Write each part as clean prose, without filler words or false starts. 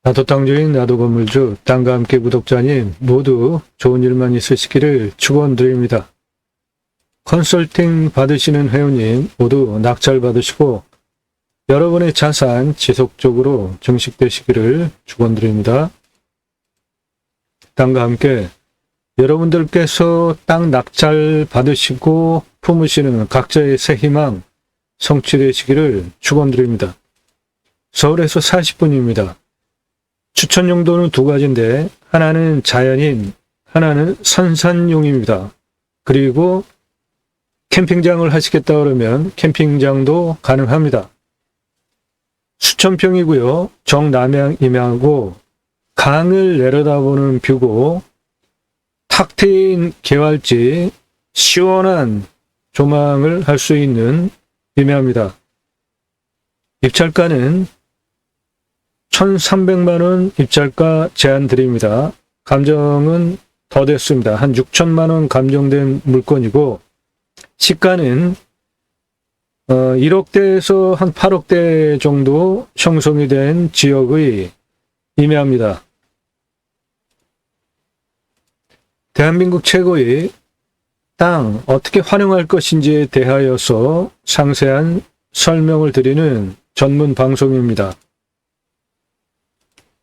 나도 땅주인, 나도 건물주, 땅과 함께 구독자님 모두 좋은 일만 있으시기를 축원드립니다. 컨설팅 받으시는 회원님 모두 낙찰 받으시고 여러분의 자산 지속적으로 증식되시기를 축원드립니다. 땅과 함께 여러분들께서 땅 낙찰 받으시고 품으시는 각자의 새 희망 성취되시기를 축원드립니다. 서울에서 40분입니다. 추천 용도는 두 가지인데 하나는 자연인, 하나는 선산용입니다. 그리고 캠핑장을 하시겠다 그러면 캠핑장도 가능합니다. 수천평이고요. 정남향임하고 강을 내려다보는 뷰고 탁 트인 개활지 시원한 조망을 할 수 있는 임야입니다. 입찰가는 1,300만원 입찰가 제한 드립니다. 감정은 더 됐습니다. 한 6천만원 감정된 물건이고 시가는 1억대에서 한 8억대 정도 형성이 된 지역의 임야입니다. 대한민국 최고의 땅 어떻게 활용할 것인지에 대하여서 상세한 설명을 드리는 전문 방송입니다.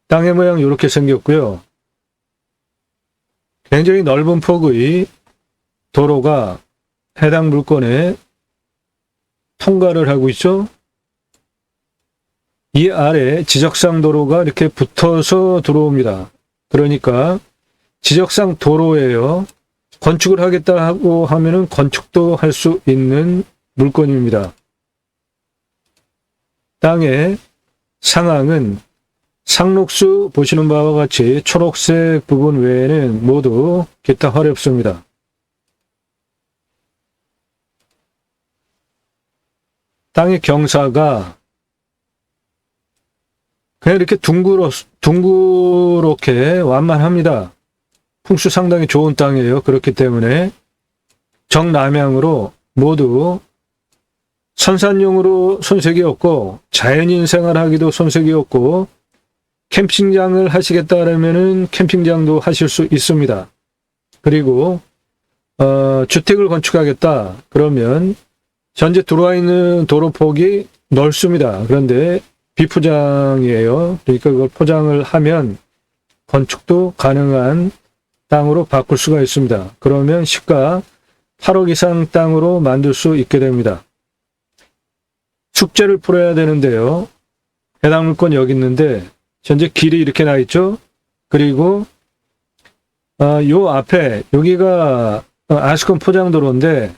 땅의 모양 이렇게 생겼고요. 굉장히 넓은 폭의 도로가 해당 물건에 통과를 하고 있죠. 이 아래 지적상 도로가 이렇게 붙어서 들어옵니다. 그러니까 지적상 도로예요. 건축을 하겠다고 하면은 건축도 할 수 있는 물건입니다. 땅의 상황은 상록수 보시는 바와 같이 초록색 부분 외에는 모두 기타 화렵습니다. 땅의 경사가 그냥 이렇게 둥그렇게 완만합니다. 풍수 상당히 좋은 땅이에요. 그렇기 때문에 정남향으로 모두 선산용으로 손색이 없고 자연인 생활하기도 손색이 없고 캠핑장을 하시겠다라면은 캠핑장도 하실 수 있습니다. 그리고 주택을 건축하겠다 그러면 현재 들어와 있는 도로폭이 넓습니다. 그런데 비포장이에요. 그러니까 그걸 포장을 하면 건축도 가능한 땅으로 바꿀 수가 있습니다. 그러면 시가 8억 이상 땅으로 만들 수 있게 됩니다. 숙제를 풀어야 되는데요. 해당 물건 여기 있는데 현재 길이 이렇게 나 있죠. 그리고 요 앞에 여기가 아스콘 포장도로인데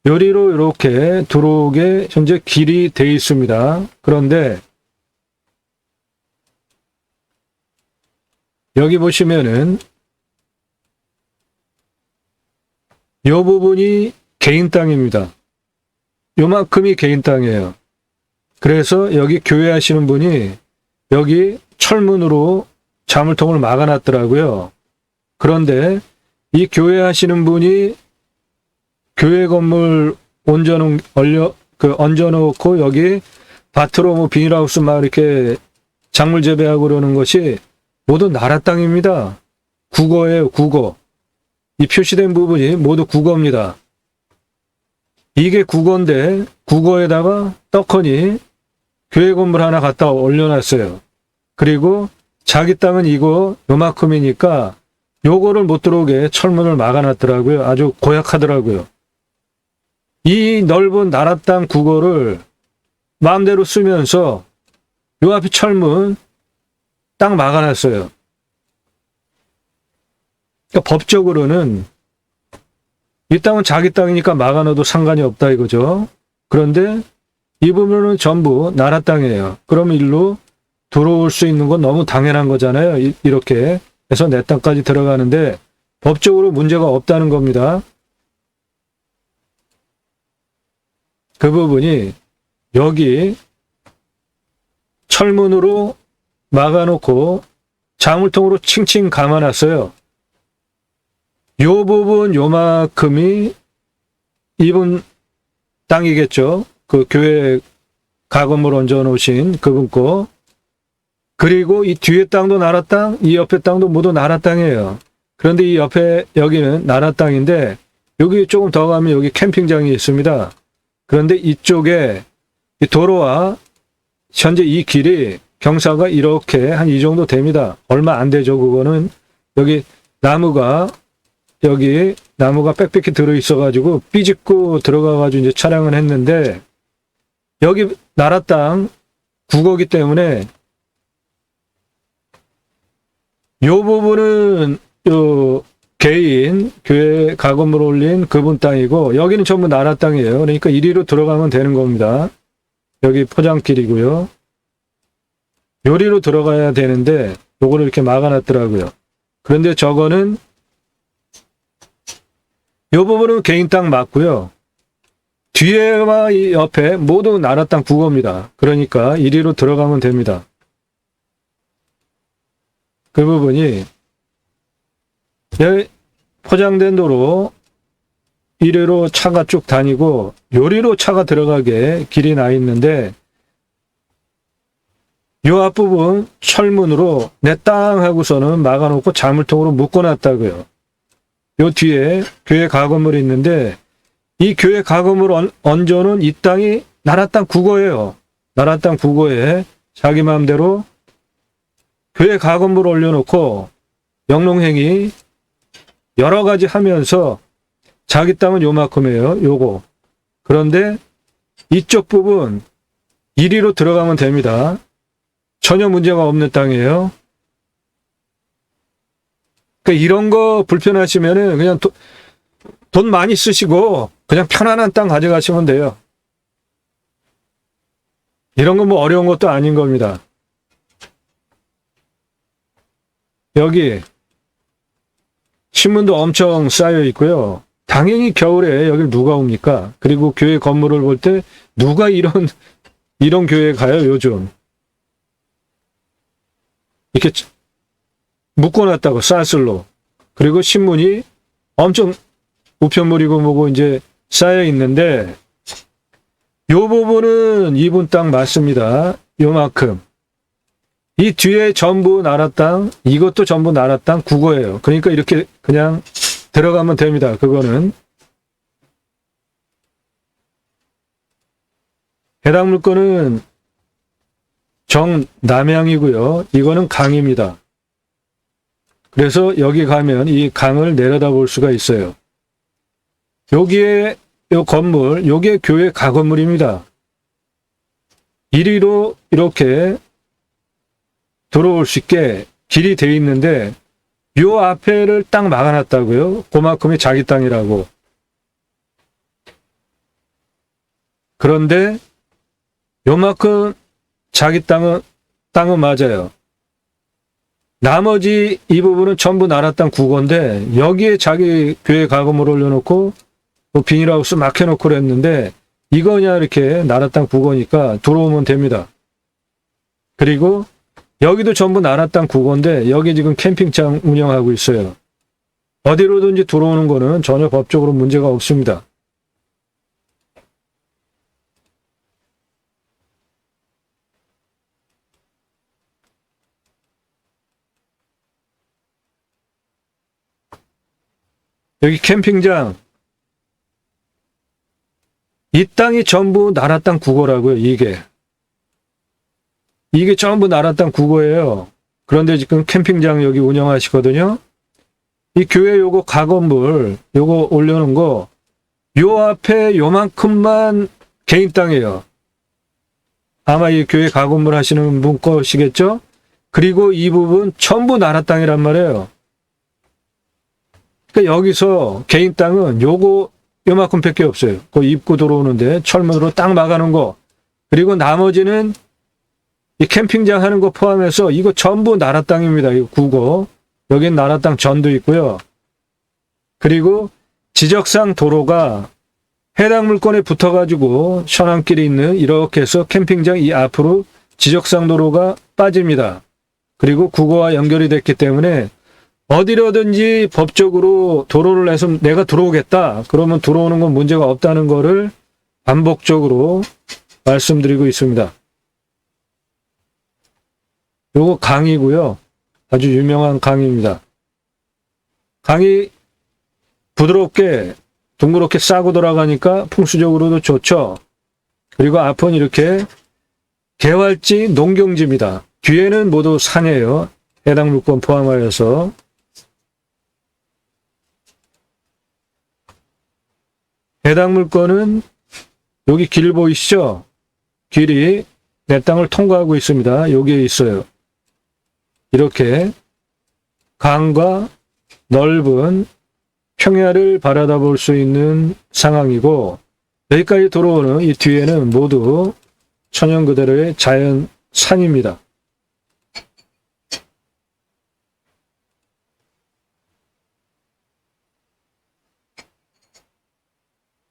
요리로 이렇게 들어오게 현재 길이 돼 있습니다. 그런데 여기 보시면은 요 부분이 개인 땅입니다. 요만큼이 개인 땅이에요. 그래서 여기 교회 하시는 분이 여기 철문으로 자물통을 막아놨더라고요. 그런데 이 교회 하시는 분이 교회 건물 얹어놓고 여기 밭으로 뭐 비닐하우스 막 이렇게 작물 재배하고 그러는 것이 모두 나라 땅입니다. 국어예요, 국어. 이 표시된 부분이 모두 국어입니다. 이게 국어인데 국어에다가 떡하니 교회 건물 하나 갖다 올려놨어요. 그리고 자기 땅은 이거 요만큼이니까 요거를 못 들어오게 철문을 막아놨더라고요. 아주 고약하더라고요. 이 넓은 나라 땅 국어를 마음대로 쓰면서 요 앞에 철문 딱 막아놨어요. 그러니까 법적으로는 이 땅은 자기 땅이니까 막아놔도 상관이 없다 이거죠. 그런데 이 부분은 전부 나라 땅이에요. 그러면 일로 들어올 수 있는 건 너무 당연한 거잖아요. 이렇게 해서 내 땅까지 들어가는데 법적으로 문제가 없다는 겁니다. 그 부분이 여기 철문으로 막아놓고 자물통으로 칭칭 감아놨어요. 요 부분 요만큼이 이분 땅이겠죠. 그 교회 가건물 얹어 놓으신 그분 거. 그리고 이 뒤에 땅도 나라 땅, 이 옆에 땅도 모두 나라 땅이에요. 그런데 이 옆에 여기는 나라 땅인데 여기 조금 더 가면 여기 캠핑장이 있습니다. 그런데 이쪽에 이 도로와 현재 이 길이 경사가 이렇게 한 이 정도 됩니다. 얼마 안 되죠. 그거는 여기 나무가 빽빽히 들어있어가지고 삐집고 들어가가지고 이제 촬영을 했는데 여기 나라 땅 국어기 때문에 요 부분은 요 개인 교회 가건물 올린 그분 땅이고 여기는 전부 나라 땅이에요. 그러니까 이리로 들어가면 되는 겁니다. 여기 포장길이고요. 요리로 들어가야 되는데 요거를 이렇게 막아놨더라고요. 그런데 저거는 요 부분은 개인 땅 맞고요. 뒤에와 이 옆에 모두 나라 땅 국어입니다. 그러니까 이리로 들어가면 됩니다. 그 부분이 포장된 도로 이리로 차가 쭉 다니고 요리로 차가 들어가게 길이 나 있는데 요 앞부분 철문으로 내 땅 하고서는 막아놓고 자물통으로 묶어놨다고요. 요 뒤에 교회 가건물이 있는데 이 교회 가건물 얹어놓은 이 땅이 나라 땅 국어예요. 나라 땅 국어에 자기 마음대로 교회 가건물 올려놓고 영농행위 여러 가지 하면서 자기 땅은 요만큼이에요. 요거. 그런데 이쪽 부분 이리로 들어가면 됩니다. 전혀 문제가 없는 땅이에요. 그러니까 이런 거 불편하시면은 그냥 돈 많이 쓰시고 그냥 편안한 땅 가져가시면 돼요. 이런 거 뭐 어려운 것도 아닌 겁니다. 여기 신문도 엄청 쌓여 있고요. 당연히 겨울에 여기 누가 옵니까? 그리고 교회 건물을 볼 때 누가 이런 교회에 가요, 요즘. 이렇게 묶어놨다고, 사슬로. 그리고 신문이 엄청 우편물이고 뭐고 이제 쌓여 있는데, 요 부분은 이분 땅 맞습니다. 요만큼. 이 뒤에 전부 나라 땅, 이것도 전부 나라 땅 국어예요. 그러니까 이렇게 그냥 들어가면 됩니다. 그거는. 해당 물건은 정남향이고요. 이거는 강입니다. 그래서 여기 가면 이 강을 내려다볼 수가 있어요. 여기에 요 건물, 요게 교회 가건물입니다. 이리로 이렇게 들어올 수 있게 길이 돼 있는데 요 앞에를 딱 막아놨다고요. 그만큼이 자기 땅이라고. 그런데 요만큼 자기 땅은 맞아요. 나머지 이 부분은 전부 나라 땅 국어인데 여기에 자기 교회 가건물 올려놓고 뭐 비닐하우스 막 해놓고 그랬는데 이거냐 이렇게 나라 땅 국어니까 들어오면 됩니다. 그리고 여기도 전부 나라 땅 국어인데 여기 지금 캠핑장 운영하고 있어요. 어디로든지 들어오는 거는 전혀 법적으로 문제가 없습니다. 여기 캠핑장 이 땅이 전부 나라 땅 국어라고요. 이게 전부 나라 땅 국어예요. 그런데 지금 캠핑장 여기 운영하시거든요. 이 교회 요거 가건물 요거 올려놓은 거 요 앞에 요만큼만 개인 땅이에요. 아마 이 교회 가건물 하시는 분 것이겠죠. 그리고 이 부분 전부 나라 땅이란 말이에요. 그러니까 여기서 개인 땅은 요만큼 밖에 없어요. 그 입구 들어오는데 철문으로 딱 막아놓은 거. 그리고 나머지는 이 캠핑장 하는 거 포함해서 이거 전부 나라 땅입니다. 이거 국어. 여긴 나라 땅 전도 있고요. 그리고 지적상 도로가 해당 물건에 붙어가지고 현안길이 있는 이렇게 해서 캠핑장 이 앞으로 지적상 도로가 빠집니다. 그리고 국어와 연결이 됐기 때문에 어디로든지 법적으로 도로를 해서 내가 들어오겠다. 그러면 들어오는 건 문제가 없다는 거를 반복적으로 말씀드리고 있습니다. 요거 강이고요. 아주 유명한 강입니다. 강이 부드럽게 둥그렇게 싸고 돌아가니까 풍수적으로도 좋죠. 그리고 앞은 이렇게 개활지 농경지입니다. 뒤에는 모두 산이에요. 해당 물건 포함하여서. 해당 물건은 여기 길 보이시죠? 길이 내 땅을 통과하고 있습니다. 여기에 있어요. 이렇게 강과 넓은 평야를 바라다 볼 수 있는 상황이고, 여기까지 들어오는 이 뒤에는 모두 천연 그대로의 자연 산입니다.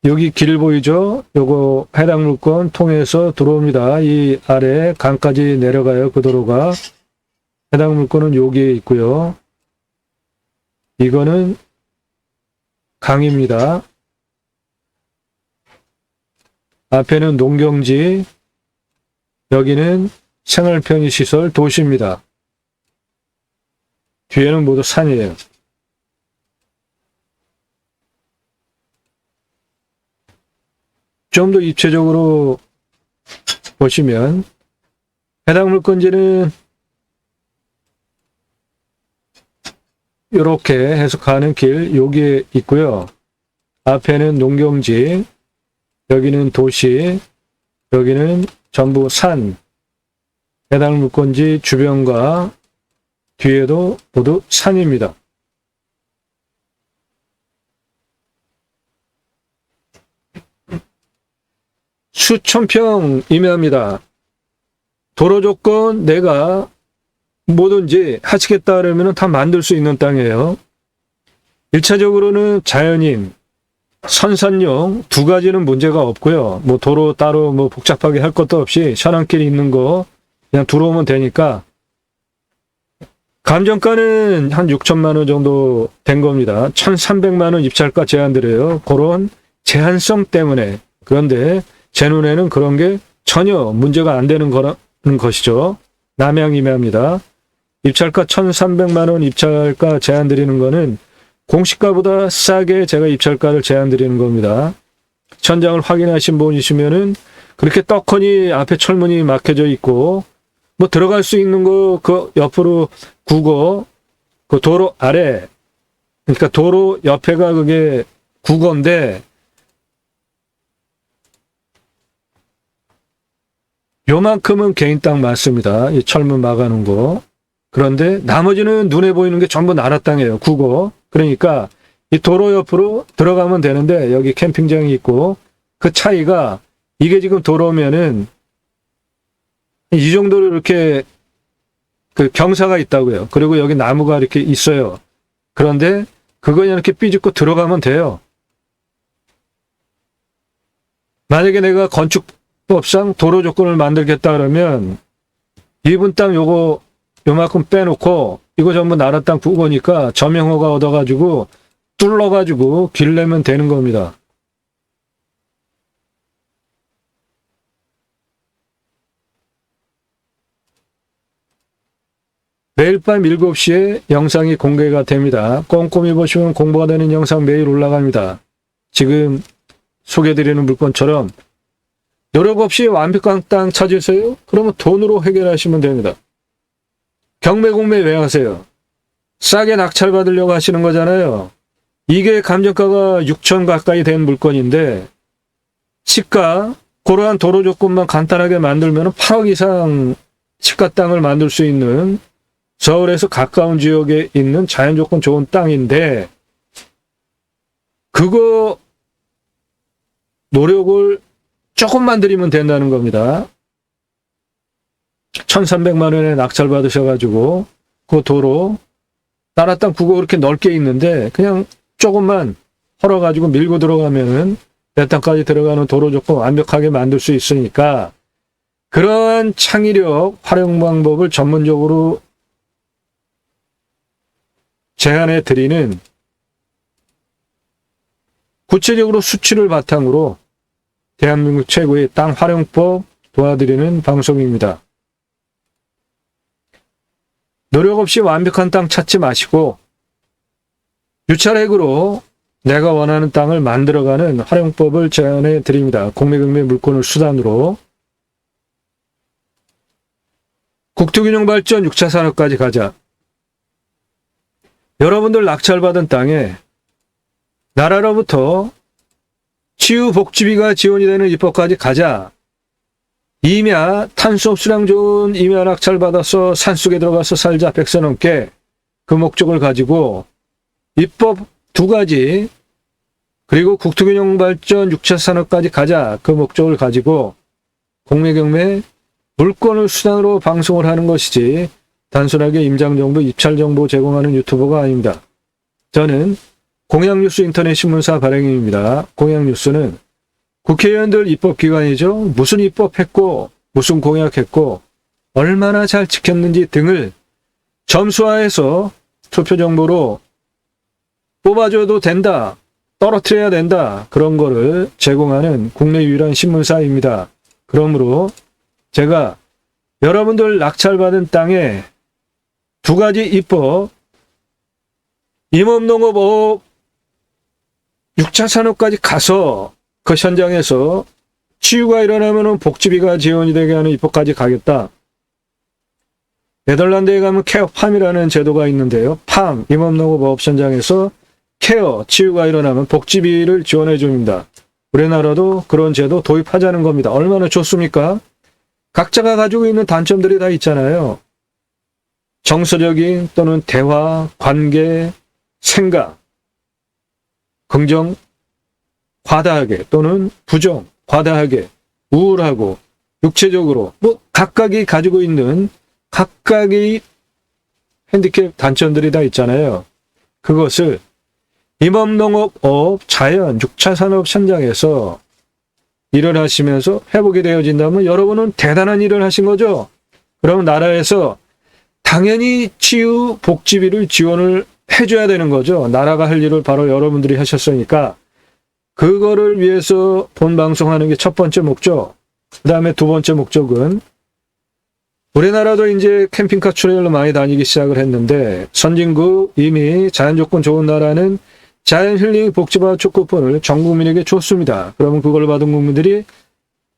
여기 길 보이죠? 요거 해당 물건 통해서 들어옵니다. 이 아래 강까지 내려가요. 그 도로가. 해당 물건은 여기에 있고요. 이거는 강입니다. 앞에는 농경지, 여기는 생활편의시설 도시입니다. 뒤에는 모두 산이에요. 좀 더 입체적으로 보시면 해당 물건지는 이렇게 해서 가는 길 여기에 있고요. 앞에는 농경지, 여기는 도시, 여기는 전부 산. 해당 물건지 주변과 뒤에도 모두 산입니다. 수천 평 임야입니다. 도로 조건 내가 뭐든지 하시겠다 그러면 다 만들 수 있는 땅이에요. 1차적으로는 자연인, 선산용 두 가지는 문제가 없고요. 뭐 도로 따로 뭐 복잡하게 할 것도 없이 현안길이 있는 거 그냥 들어오면 되니까 감정가는 한 6천만 원 정도 된 겁니다. 1,300만 원 입찰가 제한드려요. 그런 제한성 때문에. 그런데 제 눈에는 그런 게 전혀 문제가 안 되는 거라는 것이죠. 남양임야입니다. 입찰가 1,300만 원 입찰가 제한 드리는 거는 공시가보다 싸게 제가 입찰가를 제한 드리는 겁니다. 천장을 확인하신 분이시면은 그렇게 떡하니 앞에 철문이 막혀져 있고 뭐 들어갈 수 있는 거 그 옆으로 국어 그 도로 아래 그러니까 도로 옆에가 그게 국어인데 요만큼은 개인 땅 맞습니다. 이 철문 막아놓은 거. 그런데 나머지는 눈에 보이는 게 전부 나라 땅이에요. 국어. 그러니까 이 도로 옆으로 들어가면 되는데 여기 캠핑장이 있고 그 차이가 이게 지금 도로면은 이 정도로 이렇게 그 경사가 있다고요. 그리고 여기 나무가 이렇게 있어요. 그런데 그거 그냥 이렇게 삐집고 들어가면 돼요. 만약에 내가 건축법상 도로 조건을 만들겠다 그러면 이분 땅 요만큼 빼놓고 이거 전부 나라 땅 국어니까 점용허가 얻어가지고 뚫러가지고 길 내면 되는 겁니다. 매일 밤 7시에 영상이 공개가 됩니다. 꼼꼼히 보시면 공부가 되는 영상 매일 올라갑니다. 지금 소개해드리는 물건처럼 노력 없이 완벽한 땅 찾으세요? 그러면 돈으로 해결하시면 됩니다. 경매공매 왜 하세요? 싸게 낙찰받으려고 하시는 거잖아요. 이게 감정가가 6천 가까이 된 물건인데 시가 그러한 도로 조건만 간단하게 만들면 8억 이상 시가 땅을 만들 수 있는 서울에서 가까운 지역에 있는 자연 조건 좋은 땅인데 그거 노력을 조금만 들이면 된다는 겁니다. 1,300만 원에 낙찰 받으셔가지고 그 도로 나라 땅 국어 그렇게 넓게 있는데 그냥 조금만 헐어가지고 밀고 들어가면은 내 땅까지 들어가는 도로 조건 완벽하게 만들 수 있으니까 그러한 창의력 활용 방법을 전문적으로 제안해 드리는 구체적으로 수치를 바탕으로 대한민국 최고의 땅 활용법 도와드리는 방송입니다. 노력 없이 완벽한 땅 찾지 마시고 유찰핵으로 내가 원하는 땅을 만들어가는 활용법을 제안해 드립니다. 공매경매 물건을 수단으로. 국토균형 발전 6차 산업까지 가자. 여러분들 낙찰받은 땅에 나라로부터 치유 복지비가 지원이 되는 입법까지 가자. 임야 탄소 흡수량 좋은 임야 낙찰받아서 산속에 들어가서 살자 100세 넘게 그 목적을 가지고 입법 2가지 그리고 국토균형 발전 6차 산업까지 가자 그 목적을 가지고 공매경매 물건을 수단으로 방송을 하는 것이지 단순하게 임장정보, 입찰정보 제공하는 유튜버가 아닙니다. 저는 공약뉴스 인터넷 신문사 발행인입니다. 공약뉴스는 국회의원들 입법기관이죠. 무슨 입법했고 무슨 공약했고 얼마나 잘 지켰는지 등을 점수화해서 투표정보로 뽑아줘도 된다, 떨어뜨려야 된다 그런 거를 제공하는 국내 유일한 신문사입니다. 그러므로 제가 여러분들 낙찰받은 땅에 2가지 입법, 임업농업업 6차 산업까지 가서 그 현장에서 치유가 일어나면 복지비가 지원이 되게 하는 입법까지 가겠다. 네덜란드에 가면 케어팜이라는 제도가 있는데요. 팜, 임업농업업 현장에서 케어, 치유가 일어나면 복지비를 지원해 줍니다. 우리나라도 그런 제도 도입하자는 겁니다. 얼마나 좋습니까? 각자가 가지고 있는 단점들이 다 있잖아요. 정서적인 또는 대화, 관계, 생각, 긍정, 과다하게 또는 부정, 과다하게, 우울하고, 육체적으로 뭐 각각이 가지고 있는 각각의 핸디캡 단점들이 다 있잖아요. 그것을 임업농업업 자연 6차 산업 현장에서 일을 하시면서 회복이 되어진다면 여러분은 대단한 일을 하신 거죠. 그럼 나라에서 당연히 치유 복지비를 지원을 해줘야 되는 거죠. 나라가 할 일을 바로 여러분들이 하셨으니까 그거를 위해서 본 방송하는 게 첫 번째 목적. 그 다음에 2번째 목적은 우리나라도 이제 캠핑카 트레일러 많이 다니기 시작을 했는데 선진국 이미 자연조건 좋은 나라는 자연힐링 복지바우처 쿠폰을 전 국민에게 줬습니다. 그러면 그걸 받은 국민들이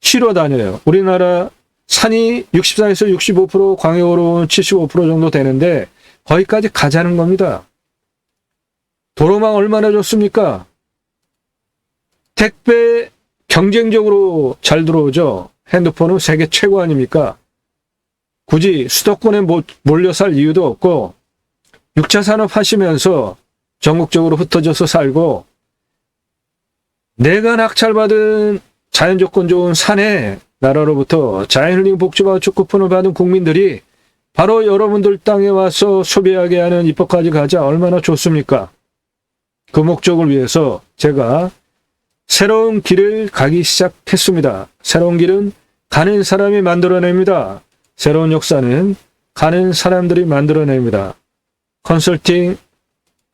쉬러 다녀요. 우리나라 산이 64에서 65%, 광역으로는 75% 정도 되는데 거기까지 가자는 겁니다. 도로망 얼마나 좋습니까? 택배 경쟁적으로 잘 들어오죠. 핸드폰은 세계 최고 아닙니까? 굳이 수도권에 몰려 살 이유도 없고 6차 산업 하시면서 전국적으로 흩어져서 살고 내가 낙찰받은 자연조건 좋은 산에 나라로부터 자연힐링 복지바우처 쿠폰을 받은 국민들이 바로 여러분들 땅에 와서 소비하게 하는 입법까지 가자 얼마나 좋습니까? 그 목적을 위해서 제가 새로운 길을 가기 시작했습니다. 새로운 길은 가는 사람이 만들어냅니다. 새로운 역사는 가는 사람들이 만들어냅니다. 컨설팅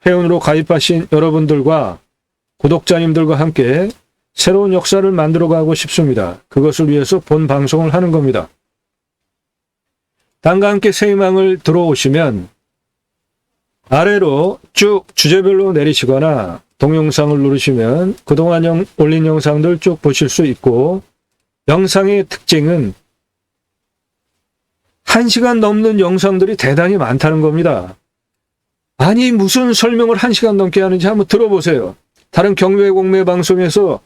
회원으로 가입하신 여러분들과 구독자님들과 함께 새로운 역사를 만들어가고 싶습니다. 그것을 위해서 본 방송을 하는 겁니다. 땅과 함께 새 희망을 들어오시면 아래로 쭉 주제별로 내리시거나 동영상을 누르시면 그동안 올린 영상들 쭉 보실 수 있고 영상의 특징은 1시간 넘는 영상들이 대단히 많다는 겁니다. 아니 무슨 설명을 1시간 넘게 하는지 한번 들어보세요. 다른 경매 공매 방송에서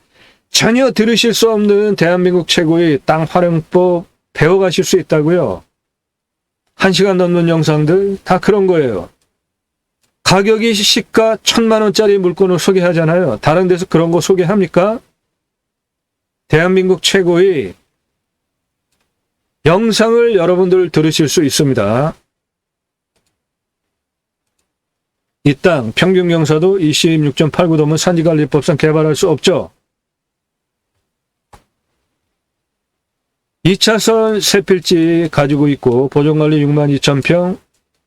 전혀 들으실 수 없는 대한민국 최고의 땅 활용법 배워가실 수 있다고요. 1시간 넘는 영상들 다 그런 거예요. 가격이 시가 1,000만 원짜리 물건을 소개하잖아요. 다른 데서 그런 거 소개합니까? 대한민국 최고의 영상을 여러분들 들으실 수 있습니다. 이 땅 평균경사도 26.89도면 산지관리법상 개발할 수 없죠. 2차선 세 필지 가지고 있고 보존관리 62,000평,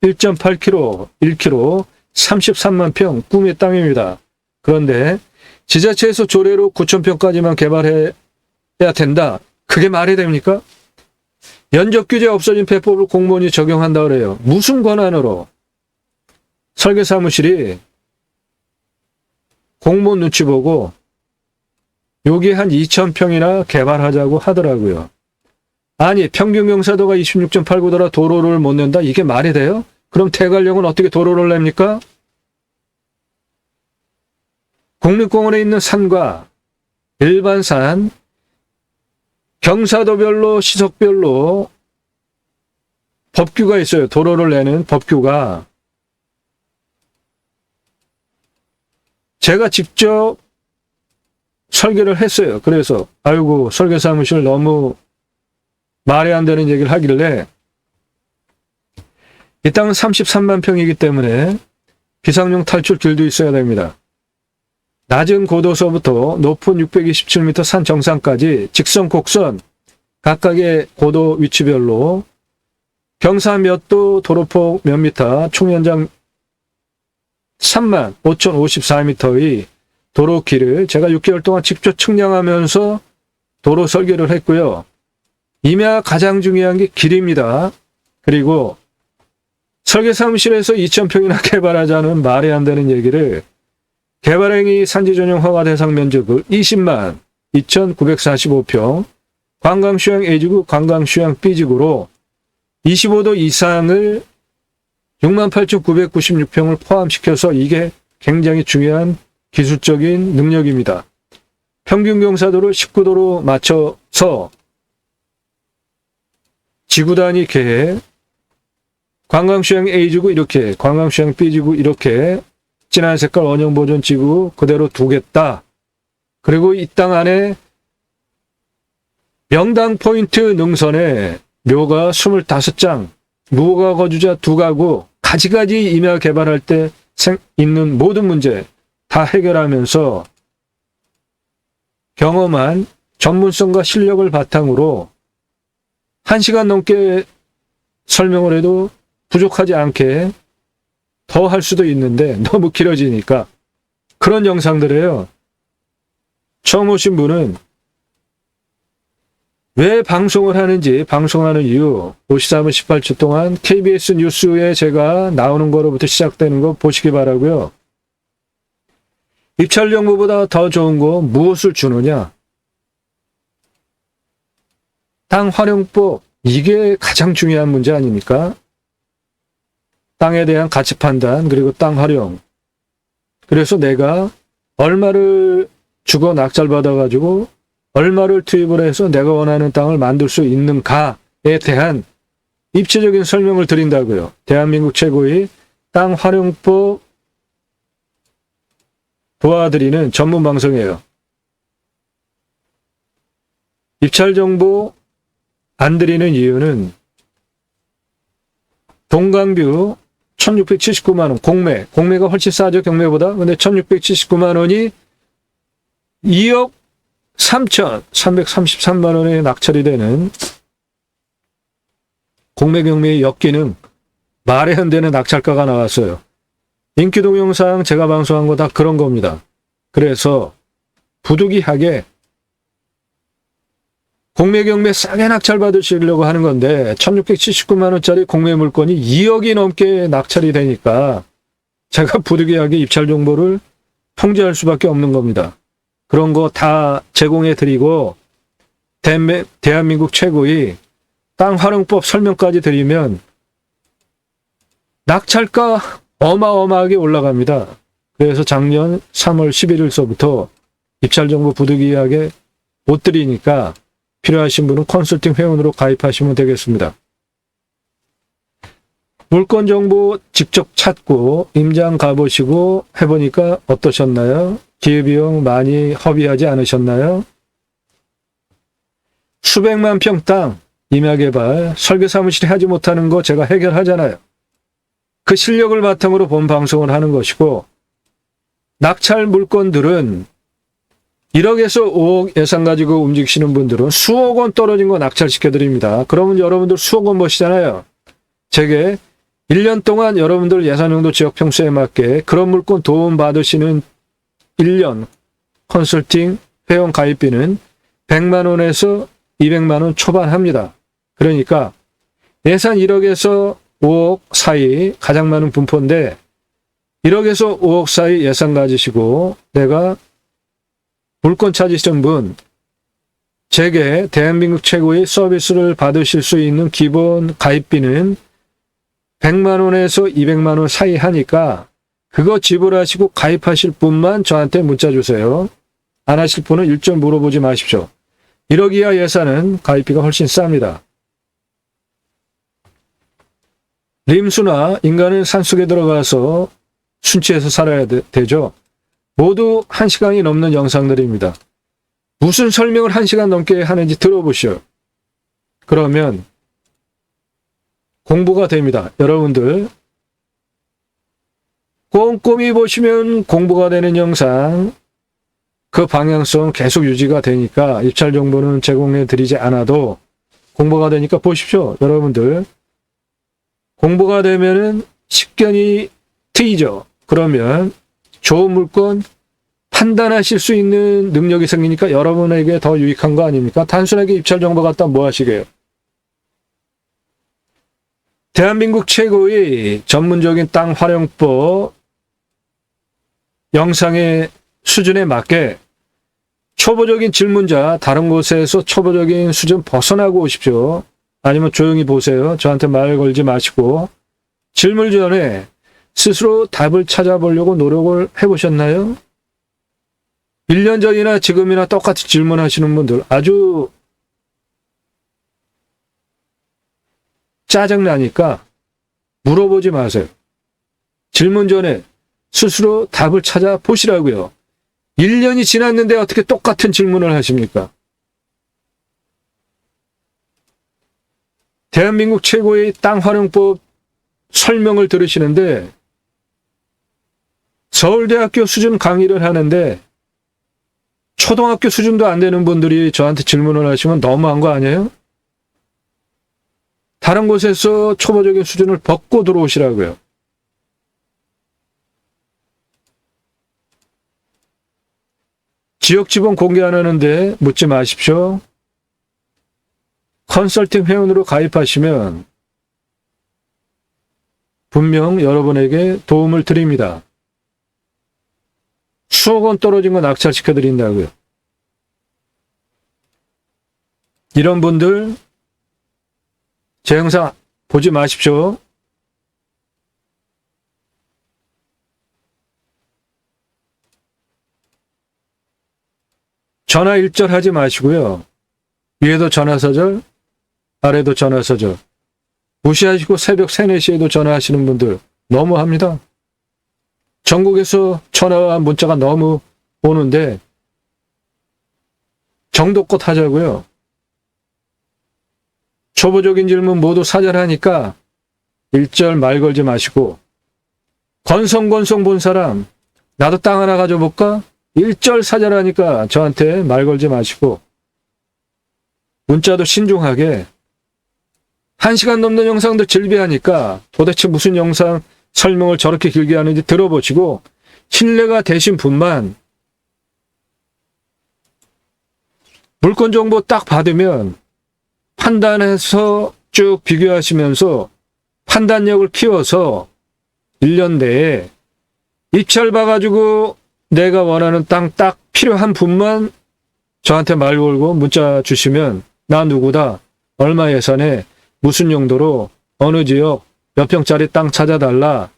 1.8km, 1km, 33만 평 꿈의 땅입니다. 그런데 지자체에서 조례로 9,000평까지만 개발해야 된다. 그게 말이 됩니까? 면적 규제 없어진 배법을 공무원이 적용한다 그래요. 무슨 권한으로? 설계사무실이 공무원 눈치 보고 여기 한 2,000평이나 개발하자고 하더라고요. 아니 평균 경사도가 26.89도라 도로를 못 낸다? 이게 말이 돼요? 그럼 대관령은 어떻게 도로를 냅니까? 국립공원에 있는 산과 일반 산, 경사도별로 시속별로 법규가 있어요. 도로를 내는 법규가. 제가 직접 설계를 했어요. 그래서 아이고 설계사무실 너무 말이 안 되는 얘기를 하길래 이 땅은 33만 평이기 때문에 비상용 탈출 길도 있어야 됩니다. 낮은 고도서부터 높은 627m 산 정상까지 직선 곡선 각각의 고도 위치별로 경사 몇 도 도로폭 몇 미터 총 연장 35,054m의 도로 길을 제가 6개월 동안 직접 측량하면서 도로 설계를 했고요. 임야 가장 중요한 게 길입니다. 그리고 설계사무실에서 2,000평이나 개발하자는 말이 안 되는 얘기를 개발행위 산지전용 허가 대상 면적을 20만 2,945평, 관광휴양 A지구, 관광휴양 B지구로 25도 이상을 68,996평을 포함시켜서 이게 굉장히 중요한 기술적인 능력입니다. 평균 경사도를 19도로 맞춰서 지구 단위 계획, 관광휴양 A지구 이렇게, 관광휴양 B지구 이렇게 진한 색깔 원형 보존 지구 그대로 두겠다. 그리고 이 땅 안에 명당 포인트 능선에 묘가 25장, 무허가 거주자 2가구, 가지가지 임야 개발할 때 있는 모든 문제 다 해결하면서 경험한 전문성과 실력을 바탕으로 1시간 넘게 설명을 해도 부족하지 않게 더 할 수도 있는데 너무 길어지니까 그런 영상들이에요. 처음 오신 분은 왜 방송을 하는지, 방송하는 이유 54분 18초 동안 KBS 뉴스에 제가 나오는 거로부터 시작되는 거 보시기 바라고요. 입찰 정보보다 더 좋은 거 무엇을 주느냐? 땅 활용법, 이게 가장 중요한 문제 아닙니까? 땅에 대한 가치 판단, 그리고 땅 활용. 그래서 내가 얼마를 주고 낙찰받아가지고 얼마를 투입을 해서 내가 원하는 땅을 만들 수 있는가에 대한 입체적인 설명을 드린다고요. 대한민국 최고의 땅 활용법 도와드리는 전문 방송이에요. 입찰 정보 안 드리는 이유는 동강뷰 1679만 원, 공매가 훨씬 싸죠, 경매보다. 근데 1679만 원이 2억 3,333만 원에 낙찰이 되는 공매 경매의 역기능, 말에 안 되는 낙찰가가 나왔어요. 인기 동영상 제가 방송한 거 다 그런 겁니다. 그래서 부득이하게 공매 경매 싸게 낙찰 받으시려고 하는 건데 1679만 원짜리 공매 물건이 2억이 넘게 낙찰이 되니까 제가 부득이하게 입찰 정보를 통제할 수밖에 없는 겁니다. 그런 거 다 제공해 드리고 대한민국 최고의 땅 활용법 설명까지 드리면 낙찰가 어마어마하게 올라갑니다. 그래서 작년 3월 11일서부터 입찰 정보 부득이하게 못 드리니까 필요하신 분은 컨설팅 회원으로 가입하시면 되겠습니다. 물건 정보 직접 찾고 임장 가보시고 해보니까 어떠셨나요? 기회비용 많이 허비하지 않으셨나요? 수백만 평 땅 임야개발 설계사무실이 하지 못하는 거 제가 해결하잖아요. 그 실력을 바탕으로 본 방송을 하는 것이고, 낙찰 물건들은 1억에서 5억 예산 가지고 움직이시는 분들은 수억 원 떨어진 거 낙찰시켜드립니다. 그러면 여러분들 수억 원 버시잖아요. 제게 1년 동안 여러분들 예산용도 지역 평수에 맞게 그런 물건 도움 받으시는 1년 컨설팅 회원 가입비는 100만 원에서 200만 원 초반합니다. 그러니까 예산 1억에서 5억 사이 가장 많은 분포인데 1억에서 5억 사이 예산 가지시고 내가 물건 찾으시는 분, 제게 대한민국 최고의 서비스를 받으실 수 있는 기본 가입비는 100만 원에서 200만 원 사이 하니까 그거 지불하시고 가입하실 분만 저한테 문자 주세요. 안 하실 분은 일절 물어보지 마십시오. 1억 이하 예산은 가입비가 훨씬 쌉니다. 림수나 인간은 산속에 들어가서 순치해서 살아야 되죠. 모두 1시간이 넘는 영상들입니다. 무슨 설명을 1시간 넘게 하는지 들어보시오. 그러면 공부가 됩니다. 여러분들 꼼꼼히 보시면 공부가 되는 영상, 그 방향성 계속 유지가 되니까 입찰 정보는 제공해 드리지 않아도 공부가 되니까 보십시오. 여러분들 공부가 되면은 식견이 트이죠. 그러면 좋은 물건 판단하실 수 있는 능력이 생기니까 여러분에게 더 유익한 거 아닙니까? 단순하게 입찰 정보 갖다 뭐 하시게요? 대한민국 최고의 전문적인 땅 활용법 영상의 수준에 맞게 초보적인 질문자 다른 곳에서 초보적인 수준 벗어나고 오십시오. 아니면 조용히 보세요. 저한테 말 걸지 마시고 질문 전에 스스로 답을 찾아보려고 노력을 해보셨나요? 1년 전이나 지금이나 똑같이 질문하시는 분들 아주 짜증나니까 물어보지 마세요. 질문 전에 스스로 답을 찾아보시라고요. 1년이 지났는데 어떻게 똑같은 질문을 하십니까? 대한민국 최고의 땅 활용법 설명을 들으시는데 서울대학교 수준 강의를 하는데 초등학교 수준도 안 되는 분들이 저한테 질문을 하시면 너무한 거 아니에요? 다른 곳에서 초보적인 수준을 벗고 들어오시라고요. 지역 지번 공개 안 하는데 묻지 마십시오. 컨설팅 회원으로 가입하시면 분명 여러분에게 도움을 드립니다. 수억 원 떨어진 거 낙찰시켜 드린다고요. 이런 분들 제 영상 보지 마십시오. 전화 일절 하지 마시고요. 위에도 전화서절, 아래도 전화서절. 무시하시고 새벽 3, 4시에도 전화하시는 분들 너무합니다. 전국에서 전화와 문자가 너무 오는데 정도껏 하자고요. 초보적인 질문 모두 사절하니까 일절 말 걸지 마시고 건성건성 본 사람 나도 땅 하나 가져볼까? 일절 사절하니까 저한테 말 걸지 마시고 문자도 신중하게 1시간 넘는 영상들 질비하니까 도대체 무슨 영상 설명을 저렇게 길게 하는지 들어보시고 신뢰가 되신 분만 물건 정보 딱 받으면 판단해서 쭉 비교하시면서 판단력을 키워서 1년 내에 입찰 봐가지고 내가 원하는 땅 딱 필요한 분만 저한테 말 걸고 문자 주시면 나 누구다, 얼마 예산에, 무슨 용도로, 어느 지역, 몇 평짜리 땅 찾아달라.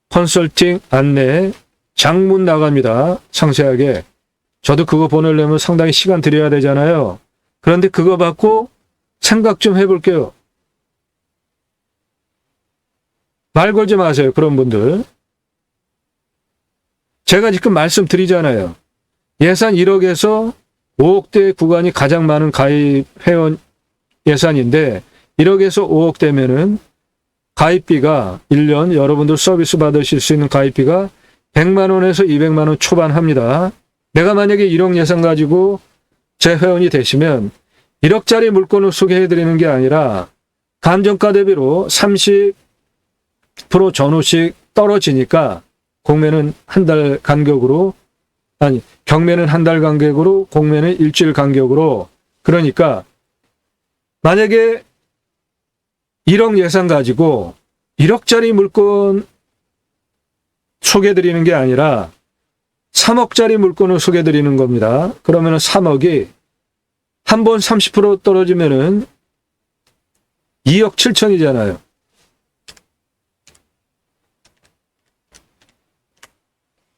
컨설팅 안내 장문 나갑니다. 상세하게. 저도 그거 보내려면 상당히 시간 들여야 되잖아요. 그런데 그거 받고 생각 좀 해볼게요. 말 걸지 마세요. 그런 분들. 제가 지금 말씀드리잖아요. 예산 1억에서 5억대 구간이 가장 많은 가입 회원 예산인데 1억에서 5억대면은 가입비가 1년 여러분들 서비스 받으실 수 있는 가입비가 100만 원에서 200만 원 초반 합니다. 내가 만약에 1억 예산 가지고 제 회원이 되시면 1억짜리 물건을 소개해 드리는 게 아니라 감정가 대비로 30% 전후씩 떨어지니까 공매는 한 달 간격으로, 경매는 한 달 간격으로, 공매는 일주일 간격으로, 그러니까 만약에 1억 예산 가지고 1억짜리 물건 소개해드리는 게 아니라 3억짜리 물건을 소개해드리는 겁니다. 그러면 3억이 한 번 30% 떨어지면은 2억 7천이잖아요.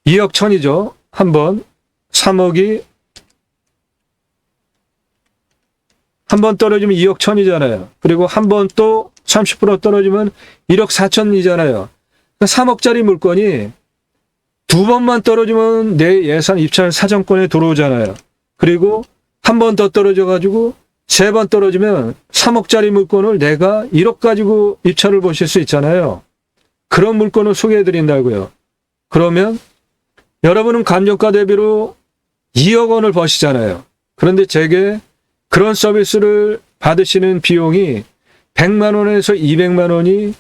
2억 1천이죠. 한 번 3억이 한 번 떨어지면 2억 1천이잖아요. 그리고 한 번 또 30% 떨어지면 1억 4천이잖아요. 3억짜리 물건이 두 번만 떨어지면 내 예산 입찰 사정권에 들어오잖아요. 그리고 한 번 더 떨어져가지고 세 번 떨어지면 3억짜리 물건을 내가 1억 가지고 입찰을 보실 수 있잖아요. 그런 물건을 소개해드린다고요. 그러면 여러분은 감정가 대비로 2억 원을 버시잖아요. 그런데 제게 그런 서비스를 받으시는 비용이 100만 원에서 200만 원이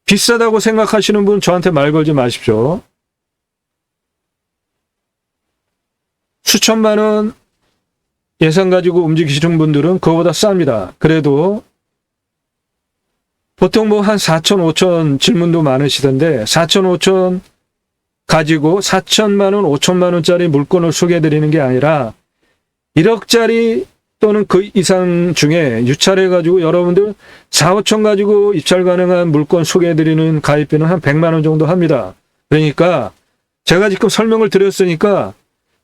비싸다고 생각하시는 분 저한테 말 걸지 마십시오. 수천만 원 예산 가지고 움직이시는 분들은 그거보다 쌉니다. 그래도 보통 뭐 한 4천, 5천 질문도 많으시던데 4천, 5천 가지고 4천만 원, 5천만 원짜리 물건을 소개해드리는 게 아니라 1억짜리 또는 그 이상 중에 유찰해가지고 여러분들 4, 5천 가지고 입찰 가능한 물건 소개해드리는 가입비는 한 100만 원 정도 합니다. 그러니까 제가 지금 설명을 드렸으니까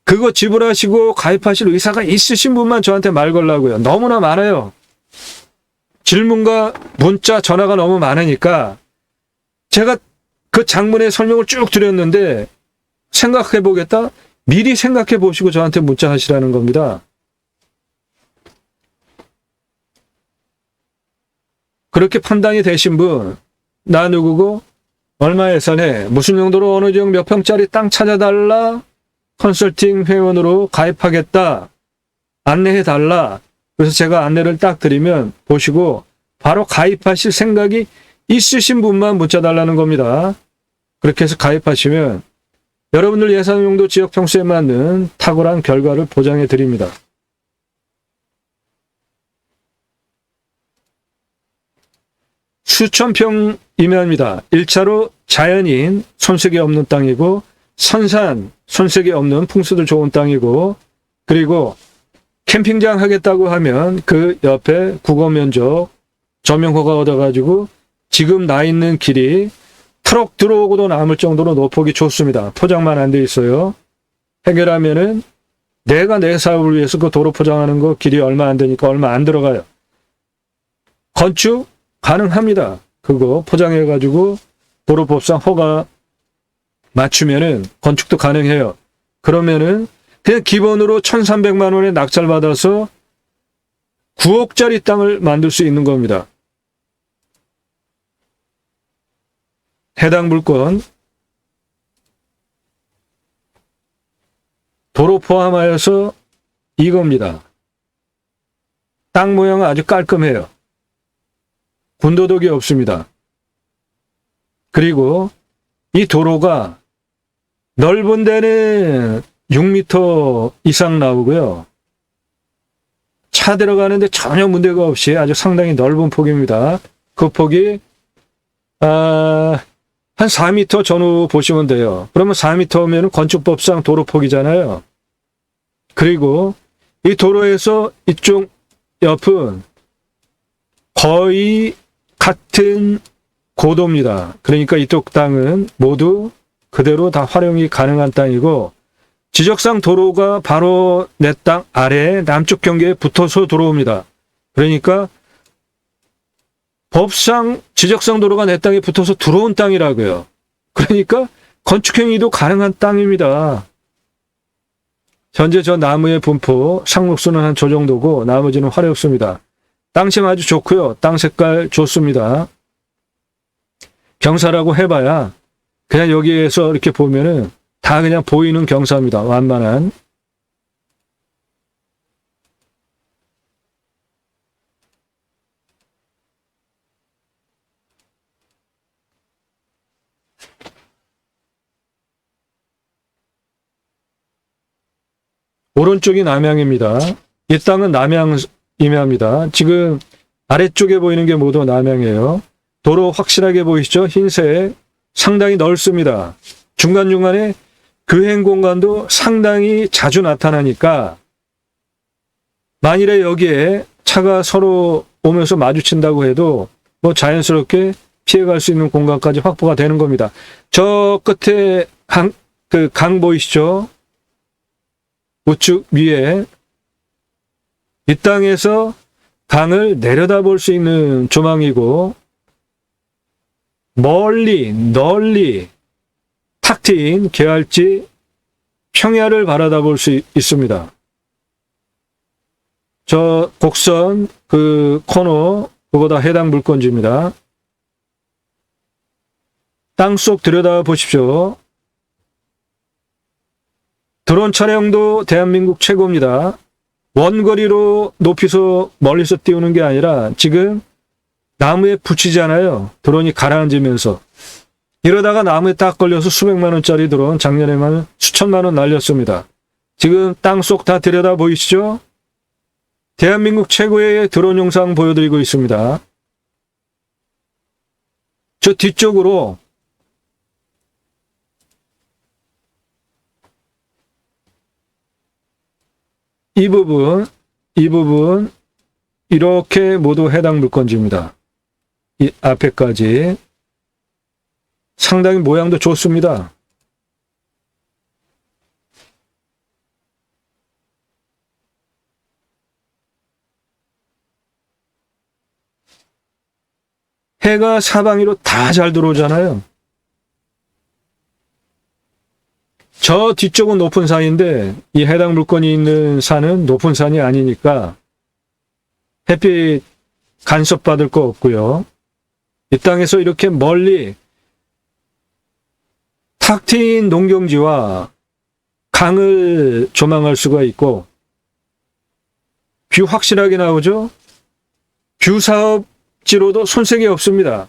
그거 지불하시고 가입하실 의사가 있으신 분만 저한테 말 걸라고요. 너무나 많아요. 질문과 문자, 전화가 너무 많으니까 제가 그 장문의 설명을 쭉 드렸는데 생각해 보겠다? 미리 생각해 보시고 저한테 문자 하시라는 겁니다. 그렇게 판단이 되신 분, 나 누구고, 얼마 예산에, 무슨 용도로 어느 지역 몇 평짜리 땅 찾아달라, 컨설팅 회원으로 가입하겠다, 안내해달라. 그래서 제가 안내를 딱 드리면 보시고 바로 가입하실 생각이 있으신 분만 문자 달라는 겁니다. 그렇게 해서 가입하시면 여러분들 예산 용도 지역 평수에 맞는 탁월한 결과를 보장해 드립니다. 수천 평 이면입니다. 1차로 자연인 손색이 없는 땅이고 선산 손색이 없는 풍수들 좋은 땅이고 그리고 캠핑장 하겠다고 하면 그 옆에 국어 면적 점용허가 얻어가지고 지금 나 있는 길이 트럭 들어오고도 남을 정도로 노폭이 좋습니다. 포장만 안 돼 있어요. 해결하면은 내가 내 사업을 위해서 그 도로 포장하는 거 길이 얼마 안 되니까 얼마 안 들어가요. 건축 가능합니다. 그거 포장해가지고 도로법상 허가 맞추면은 건축도 가능해요. 그러면은 그냥 기본으로 1,300만 원에 낙찰받아서 9억짜리 땅을 만들 수 있는 겁니다. 해당 물건 도로 포함하여서 이겁니다. 땅 모양은 아주 깔끔해요. 군더더기 없습니다. 그리고 이 도로가 넓은 데는 6m 이상 나오고요. 차 들어가는데 전혀 문제가 없이 아주 상당히 넓은 폭입니다. 그 폭이 한 4m 전후 보시면 돼요. 그러면 4m면 건축법상 도로폭이잖아요. 그리고 이 도로에서 이쪽 옆은 거의 같은 고도입니다. 그러니까 이쪽 땅은 모두 그대로 다 활용이 가능한 땅이고 지적상 도로가 바로 내 땅 아래 남쪽 경계에 붙어서 들어옵니다. 그러니까 법상 지적상 도로가 내 땅에 붙어서 들어온 땅이라고요. 그러니까 건축행위도 가능한 땅입니다. 현재 저 나무의 분포, 상록수는 한 저 정도고 나머지는 화렵습니다. 땅심 아주 좋고요. 땅 색깔 좋습니다. 경사라고 해봐야 그냥 여기에서 이렇게 보면은 다 그냥 보이는 경사입니다. 완만한. 오른쪽이 남양입니다. 이 땅은 남양 임해합니다. 지금 아래쪽에 보이는 게 모두 남향이에요. 도로 확실하게 보이시죠? 흰색 상당히 넓습니다. 중간중간에 교행 공간도 상당히 자주 나타나니까 만일에 여기에 차가 서로 오면서 마주친다고 해도 뭐 자연스럽게 피해갈 수 있는 공간까지 확보가 되는 겁니다. 저 끝에 강 보이시죠? 우측 위에 이 땅에서 강을 내려다볼 수 있는 조망이고 멀리 널리 탁 트인 계알지 평야를 바라다볼 수 있습니다. 저 곡선 그 코너 그거 다 해당 물건지입니다. 땅속 들여다보십시오. 드론 촬영도 대한민국 최고입니다. 원거리로 높이서 멀리서 띄우는 게 아니라 지금 나무에 붙이잖아요. 드론이 가라앉으면서. 이러다가 나무에 딱 걸려서 수백만 원짜리 드론 작년에만 수천만 원 날렸습니다. 지금 땅속 다 들여다 보이시죠? 대한민국 최고의 드론 영상 보여드리고 있습니다. 저 뒤쪽으로 이 부분 이렇게 모두 해당 물건지입니다. 이 앞에까지 상당히 모양도 좋습니다. 해가 사방위로 다 잘 들어오잖아요. 저 뒤쪽은 높은 산인데 이 해당 물건이 있는 산은 높은 산이 아니니까 햇빛 간섭받을 거 없고요. 이 땅에서 이렇게 멀리 탁 트인 농경지와 강을 조망할 수가 있고 뷰 확실하게 나오죠? 뷰 사업지로도 손색이 없습니다.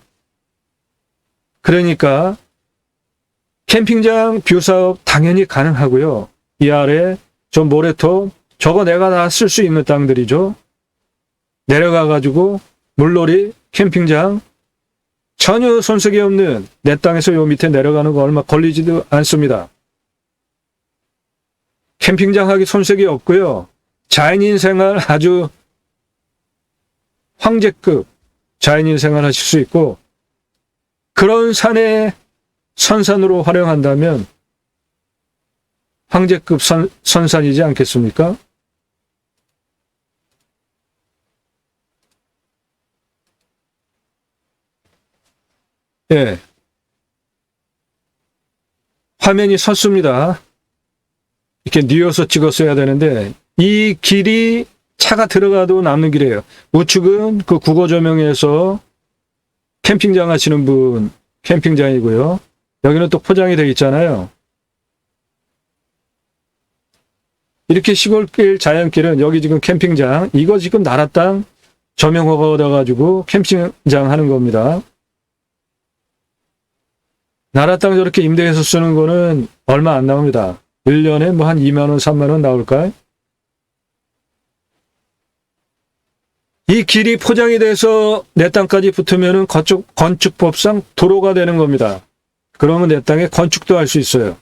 그러니까 캠핑장 뷰 사업 당연히 가능하고요. 이 아래 저 모래톱 저거 내가 다 쓸 수 있는 땅들이죠. 내려가 가지고 물놀이 캠핑장 전혀 손색이 없는 내 땅에서 요 밑에 내려가는 거 얼마 걸리지도 않습니다. 캠핑장 하기 손색이 없고요. 자연인 생활 아주 황제급 자연인 생활 하실 수 있고 그런 산에 선산으로 활용한다면 황제급 선산이지 않겠습니까? 예. 화면이 섰습니다. 이렇게 뉘어서 찍었어야 되는데 이 길이 차가 들어가도 남는 길이에요. 우측은 그 국어 조명에서 캠핑장 하시는 분 캠핑장이고요. 여기는 또 포장이 되어 있잖아요. 이렇게 시골길 자연길은 여기 지금 캠핑장 이거 지금 나라 땅 조명허가 얻어가지고 캠핑장 하는 겁니다. 나라 땅 저렇게 임대해서 쓰는 거는 얼마 안 나옵니다. 1년에 뭐 한 2만 원, 3만 원 나올까요? 이 길이 포장이 돼서 내 땅까지 붙으면은 건축법상 도로가 되는 겁니다. 그러면 내 땅에 건축도 할 수 있어요.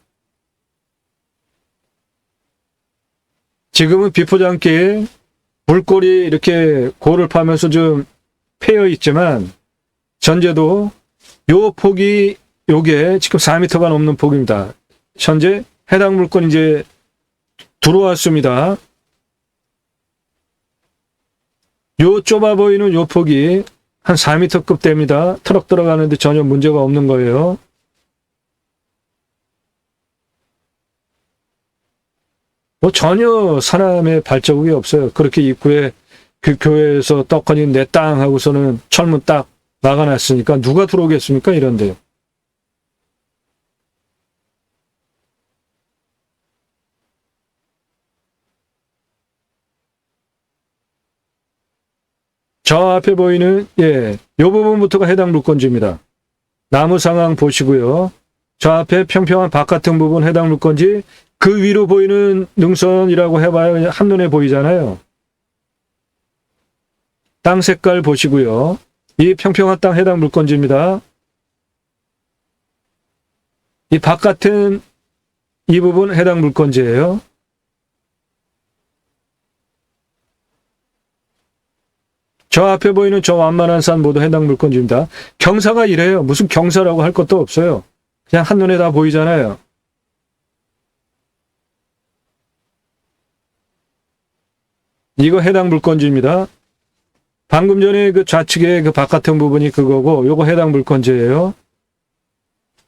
지금은 비포장길 물꼬리 이렇게 골을 파면서 좀 패여 있지만 전제도 요 폭이 요게 지금 4m가 넘는 폭입니다. 현재 해당 물건 이제 들어왔습니다. 요 좁아 보이는 요 폭이 한 4m급 됩니다. 트럭 들어가는데 전혀 문제가 없는 거예요. 뭐 전혀 사람의 발자국이 없어요. 그렇게 입구에 그 교회에서 떡하니 내 땅 하고서는 철문 딱 막아놨으니까 누가 들어오겠습니까? 이런데요. 저 앞에 보이는 요 부분부터가 해당 물건지입니다. 나무 상황 보시고요. 저 앞에 평평한 밭 같은 부분 해당 물건지 그 위로 보이는 능선이라고 해봐야 한눈에 보이잖아요. 땅 색깔 보시고요. 이 평평한 땅 해당 물건지입니다. 이 바깥은 이 부분 해당 물건지예요. 저 앞에 보이는 저 완만한 산 모두 해당 물건지입니다. 경사가 이래요. 무슨 경사라고 할 것도 없어요. 그냥 한눈에 다 보이잖아요. 이거 해당 물건지입니다. 방금 전에 그 좌측에 그 바깥은 부분이 그거고 요거 해당 물건지예요.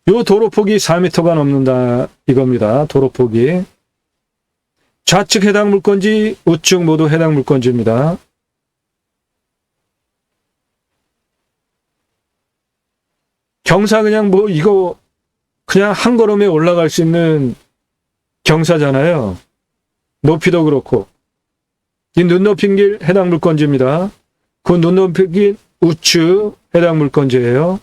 요 도로폭이 4m가 넘는다 이겁니다. 도로폭이. 좌측 해당 물건지, 우측 모두 해당 물건지입니다. 경사 그냥 뭐 이거 그냥 한 걸음에 올라갈 수 있는 경사잖아요. 높이도 그렇고. 이 눈 높인 길 해당 물건지입니다. 그 눈 높인 길 우측 해당 물건지예요.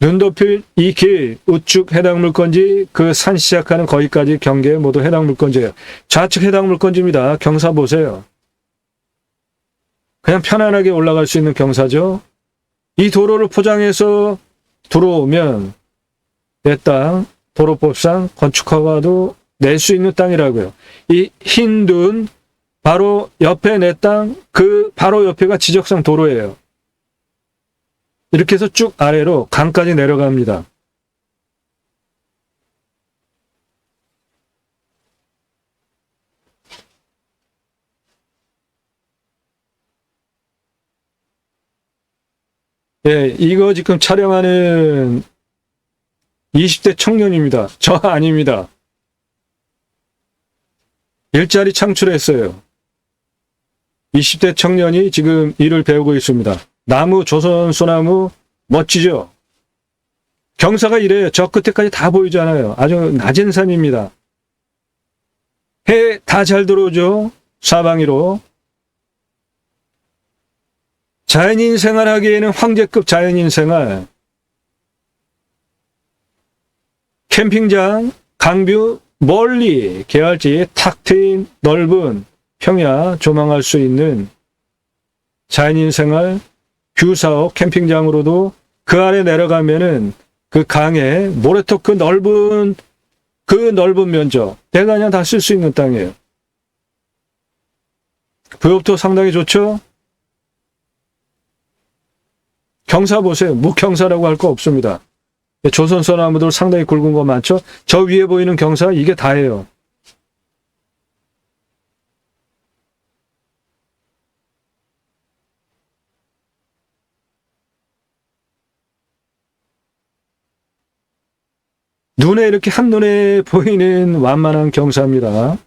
눈 높일 이 길 우측 해당 물건지, 그 산 시작하는 거기까지 경계 모두 해당 물건지예요. 좌측 해당 물건지입니다. 경사 보세요. 그냥 편안하게 올라갈 수 있는 경사죠. 이 도로를 포장해서 들어오면 내 땅, 도로법상 건축허가도 낼 수 있는 땅이라고요. 이 흰 둔 바로 옆에 내 땅, 그 바로 옆에가 지적상 도로예요. 이렇게 해서 쭉 아래로 강까지 내려갑니다. 예, 이거 지금 촬영하는 20대 청년입니다. 저 아닙니다. 일자리 창출했어요. 20대 청년이 지금 일을 배우고 있습니다. 나무, 조선 소나무 멋지죠? 경사가 이래요. 저 끝에까지 다 보이잖아요. 아주 낮은 산입니다. 해 다 잘 들어오죠? 사방위로. 자연인 생활하기에는 황제급 자연인 생활. 캠핑장, 강뷰, 멀리 계알지 탁 트인 넓은 평야 조망할 수 있는 자연인 생활, 뷰사업 캠핑장으로도 그 아래 내려가면은 그 강에 모래톱 그 넓은 면적 내가 그냥 다 쓸 수 있는 땅이에요. 부엽도 상당히 좋죠? 경사 보세요. 무경사라고 할 거 없습니다. 조선소나무들 상당히 굵은 거 많죠? 저 위에 보이는 경사 이게 다예요. 눈에 이렇게 한눈에 보이는 완만한 경사입니다.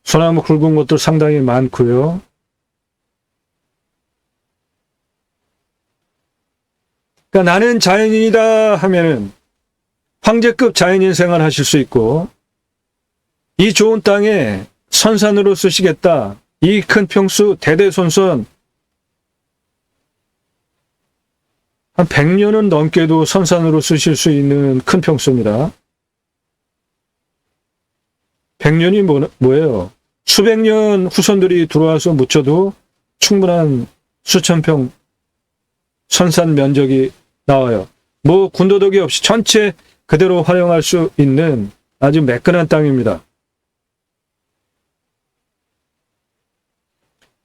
소나무 굵은 것도 상당히 많고요. 그러니까 나는 자연인이다 하면은 황제급 자연인 생활 하실 수 있고, 이 좋은 땅에 선산으로 쓰시겠다. 이 큰 평수 대대손손 한 100년은 넘게도 선산으로 쓰실 수 있는 큰 평수입니다. 100년이 뭐예요? 수백 년 후손들이 들어와서 묻혀도 충분한 수천 평 선산 면적이 나와요. 뭐 군더더기 없이 전체 그대로 활용할 수 있는 아주 매끈한 땅입니다.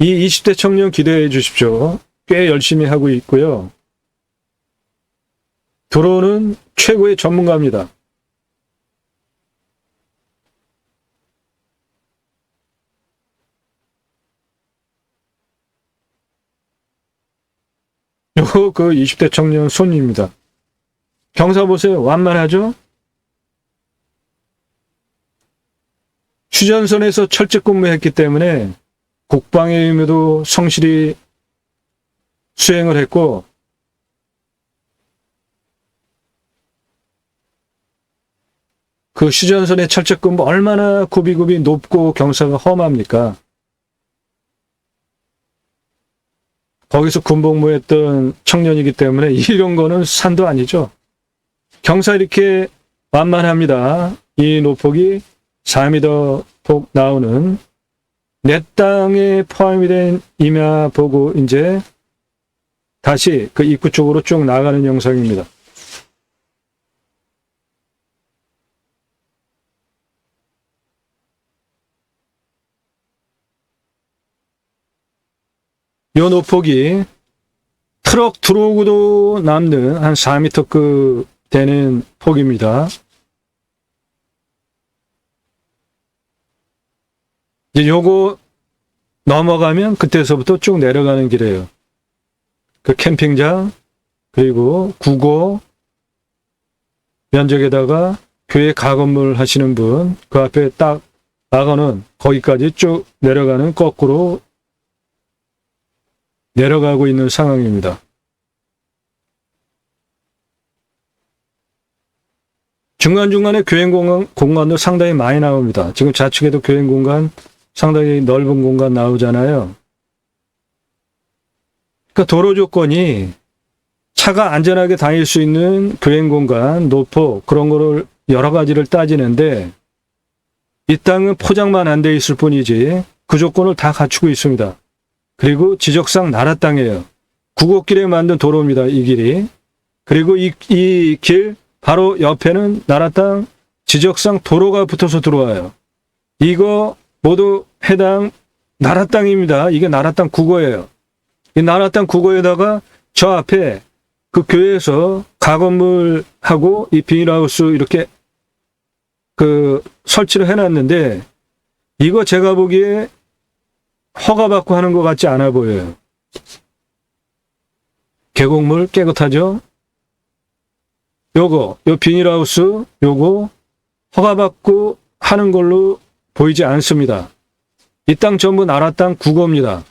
이 20대 청년 기대해 주십시오. 꽤 열심히 하고 있고요. 도로는 최고의 전문가입니다. 요거 그 20대 청년 손입니다. 경사 보세요. 완만하죠? 휴전선에서 철직 근무했기 때문에 국방의 의무도 성실히 수행을 했고, 그 휴전선의 철책 근무 얼마나 굽이굽이 높고 경사가 험합니까? 거기서 군복무했던 청년이기 때문에 이런 거는 산도 아니죠. 경사 이렇게 완만합니다. 이 노폭이 4m 폭 나오는 내 땅에 포함이 된 임야 보고 이제 다시 그 입구 쪽으로 쭉 나가는 영상입니다. 요 노폭이 트럭 들어오고도 남는 한 4m급 되는 폭입니다. 이제 요거 넘어가면 그때서부터 쭉 내려가는 길이에요. 그 캠핑장, 그리고 국어 면적에다가 교회 가건물 하시는 분, 그 앞에 딱 나가는 거기까지 쭉 내려가는 거꾸로 내려가고 있는 상황입니다. 중간중간에 교행 공간도 상당히 많이 나옵니다. 지금 좌측에도 교행 공간 상당히 넓은 공간 나오잖아요. 그러니까 도로 조건이 차가 안전하게 다닐 수 있는 교행 공간, 노폭 그런 거를 여러 가지를 따지는데 이 땅은 포장만 안 돼 있을 뿐이지 그 조건을 다 갖추고 있습니다. 그리고 지적상 나라 땅이에요. 국어길에 만든 도로입니다. 이 길이. 그리고 이 길 바로 옆에는 나라 땅 지적상 도로가 붙어서 들어와요. 이거 모두 해당 나라 땅입니다. 이게 나라 땅 국어예요. 이 나라 땅 국어에다가 저 앞에 그 교회에서 가건물하고 이 비닐하우스 이렇게 그 설치를 해놨는데 이거 제가 보기에 허가받고 하는 것 같지 않아 보여요. 계곡물 깨끗하죠? 요 비닐하우스 요거 허가받고 하는 걸로 보이지 않습니다. 이 땅 전부 나라 땅 국어입니다.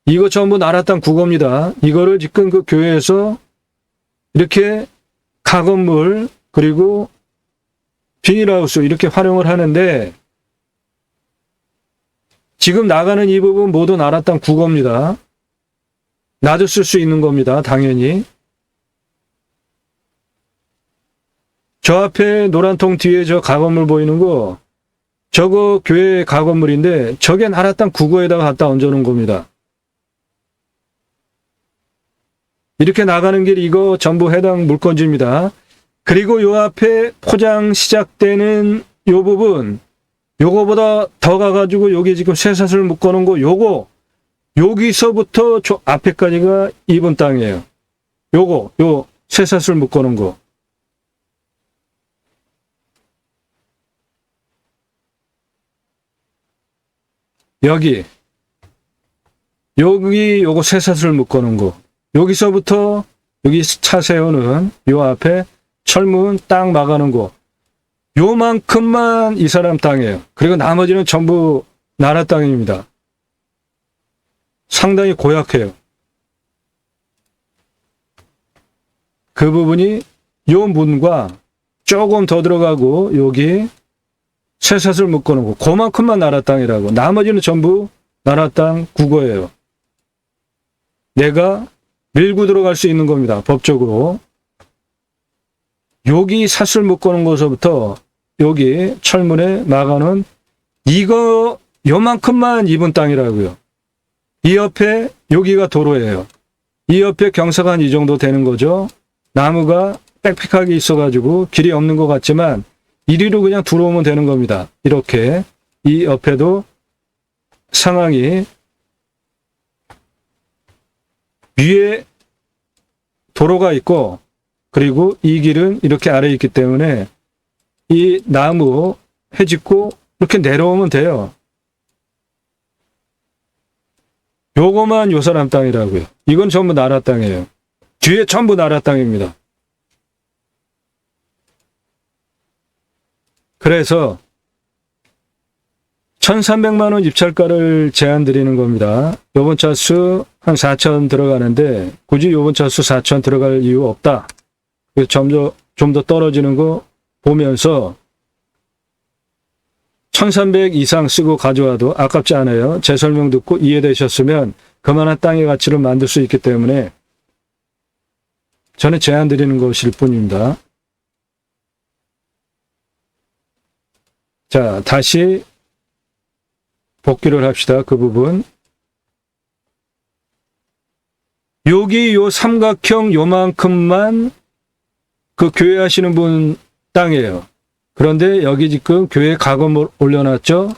이거 전부 나라 땅 국어입니다. 이거를 지금 그 교회에서 이렇게 가건물 그리고 비닐하우스 이렇게 활용을 하는데 지금 나가는 이 부분 모두 나라 땅 국어입니다. 나도 쓸 수 있는 겁니다. 당연히. 저 앞에 노란 통 뒤에 저 가건물 보이는 거 저거 교회 가건물인데 저게 나라 땅 국어에다가 갖다 얹어놓은 겁니다. 이렇게 나가는 길 이거 전부 해당 물건지입니다. 그리고 요 앞에 포장 시작되는 요 부분 요거보다 더 가가지고 여기 지금 쇠사슬 묶어놓은 거 요거 여기서부터 저 앞에까지가 이분 땅이에요. 요 쇠사슬 묶어놓은 거. 여기 요거 쇠사슬 묶어놓은 거. 여기서부터 여기 차 세우는 요 앞에 철문 딱 막아놓은 거. 요만큼만 이 사람 땅이에요. 그리고 나머지는 전부 나라 땅입니다. 상당히 고약해요. 그 부분이 요 문과 조금 더 들어가고 여기 쇠사슬 묶어놓고 그만큼만 나라 땅이라고. 나머지는 전부 나라 땅 국어예요. 내가 밀고 들어갈 수 있는 겁니다. 법적으로. 여기 사슬 묶어놓은 것부터 여기 철문에 막아놓은 이거 요만큼만 이분 땅이라고요. 이 옆에 여기가 도로예요. 이 옆에 경사가 한 이 정도 되는 거죠. 나무가 빽빽하게 있어가지고 길이 없는 것 같지만 이리로 그냥 들어오면 되는 겁니다. 이렇게 이 옆에도 상황이 위에 도로가 있고 그리고 이 길은 이렇게 아래에 있기 때문에 이 나무 해짓고 이렇게 내려오면 돼요. 요거만 요 사람 땅이라고요. 이건 전부 나라 땅이에요. 뒤에 전부 나라 땅입니다. 그래서 1,300만 원 입찰가를 제안 드리는 겁니다. 요번 차수 한 4천 들어가는데 굳이 요번 차수 4천 들어갈 이유 없다. 그래서 좀 더 떨어지는 거 보면서 1,300 이상 쓰고 가져와도 아깝지 않아요. 제 설명 듣고 이해되셨으면 그만한 땅의 가치를 만들 수 있기 때문에 저는 제안 드리는 것일 뿐입니다. 자, 다시 복귀를 합시다. 그 부분. 여기 요 삼각형 요만큼만 그 교회 하시는 분 땅이에요. 그런데 여기 지금 교회 가금 올려놨죠?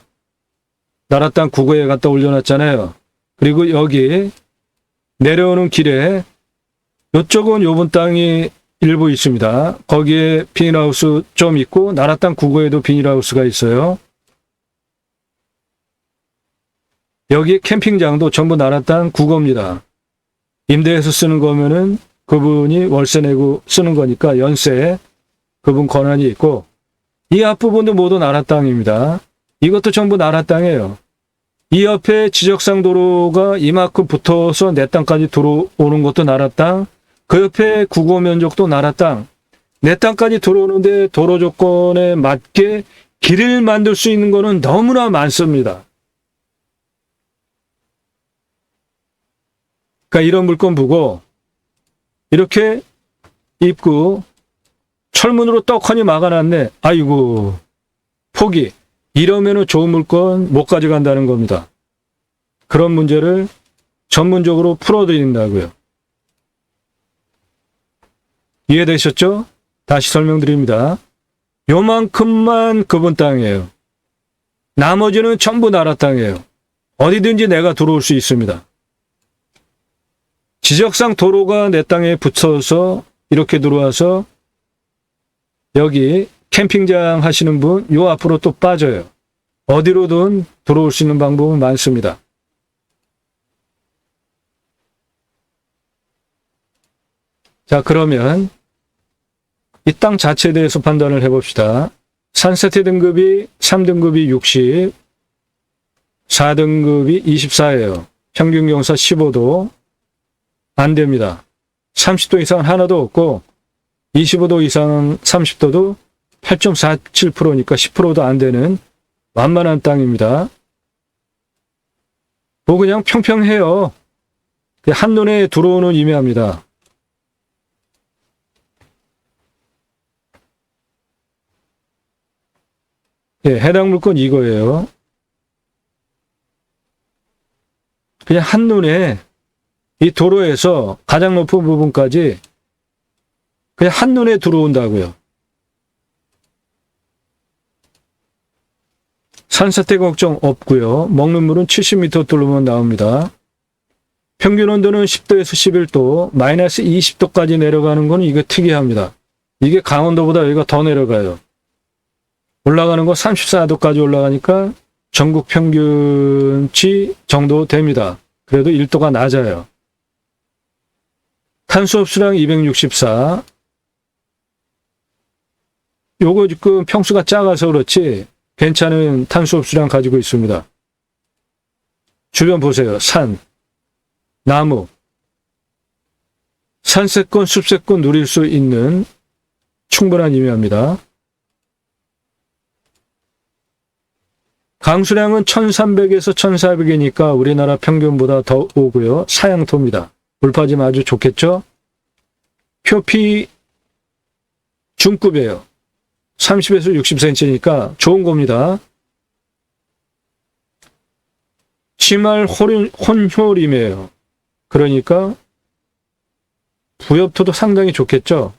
나라 땅 국어에 갖다 올려놨잖아요. 그리고 여기 내려오는 길에 이쪽은 요번 땅이 일부 있습니다. 거기에 비닐하우스 좀 있고 나라 땅 국어에도 비닐하우스가 있어요. 여기 캠핑장도 전부 나라 땅 국어입니다. 임대해서 쓰는 거면은 그분이 월세 내고 쓰는 거니까 연세에 그분 권한이 있고 이 앞부분도 모두 나라 땅입니다. 이것도 전부 나라 땅이에요. 이 옆에 지적상 도로가 이만큼 붙어서 내 땅까지 들어오는 것도 나라 땅, 그 옆에 국어 면적도 나라 땅, 내 땅까지 들어오는데 도로 조건에 맞게 길을 만들 수 있는 거는 너무나 많습니다. 그러니까 이런 물건 보고 이렇게 입구 철문으로 떡하니 막아놨네. 아이고 포기. 이러면은 좋은 물건 못 가져간다는 겁니다. 그런 문제를 전문적으로 풀어드린다고요. 이해되셨죠? 다시 설명드립니다. 요만큼만 그분 땅이에요. 나머지는 전부 나라 땅이에요. 어디든지 내가 들어올 수 있습니다. 지적상 도로가 내 땅에 붙어서 이렇게 들어와서 여기 캠핑장 하시는 분 요 앞으로 또 빠져요. 어디로든 들어올 수 있는 방법은 많습니다. 자, 그러면 이 땅 자체에 대해서 판단을 해봅시다. 산세태 등급이 3등급이 60, 4등급이 24예요. 평균 경사 15도 안 됩니다. 30도 이상은 하나도 없고 25도 이상은 30도도 8.47%니까 10%도 안 되는 완만한 땅입니다. 뭐 그냥 평평해요. 한눈에 들어오는 임야입니다. 예, 해당 물건 이거예요. 그냥 한눈에 이 도로에서 가장 높은 부분까지 그냥 한눈에 들어온다고요. 산사태 걱정 없고요. 먹는 물은 70m 뚫으면 나옵니다. 평균 온도는 10도에서 11도, 마이너스 20도까지 내려가는 건 이게 특이합니다. 이게 강원도보다 여기가 더 내려가요. 올라가는 거 34도까지 올라가니까 전국 평균치 정도 됩니다. 그래도 1도가 낮아요. 탄소 흡수량 264. 요거 지금 평수가 작아서 그렇지 괜찮은 탄소 흡수량 가지고 있습니다. 주변 보세요. 산, 나무, 산세권, 숲세권 누릴 수 있는 충분한 임야입니다. 강수량은 1300에서 1400이니까 우리나라 평균보다 더 오고요. 사양토입니다. 물파짐 아주 좋겠죠? 표피 중급이에요. 30에서 60cm니까 좋은 겁니다. 치말 혼효림이에요. 그러니까 부엽토도 상당히 좋겠죠?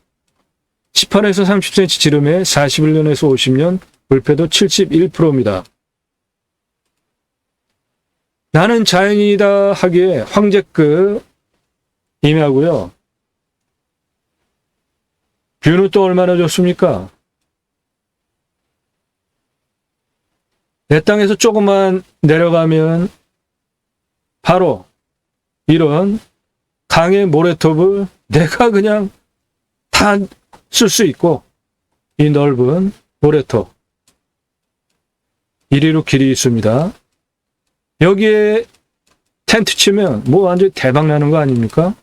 18에서 30cm 지름에 41년에서 50년, 물패도 71%입니다. 나는 자연이다 하기에 황제급 임야고요. 뷰는 또 얼마나 좋습니까? 내 땅에서 조금만 내려가면 바로 이런 강의 모래톱을 내가 그냥 다 쓸 수 있고 이 넓은 모래톱 이리로 길이 있습니다. 여기에 텐트 치면 뭐 완전히 대박 나는 거 아닙니까?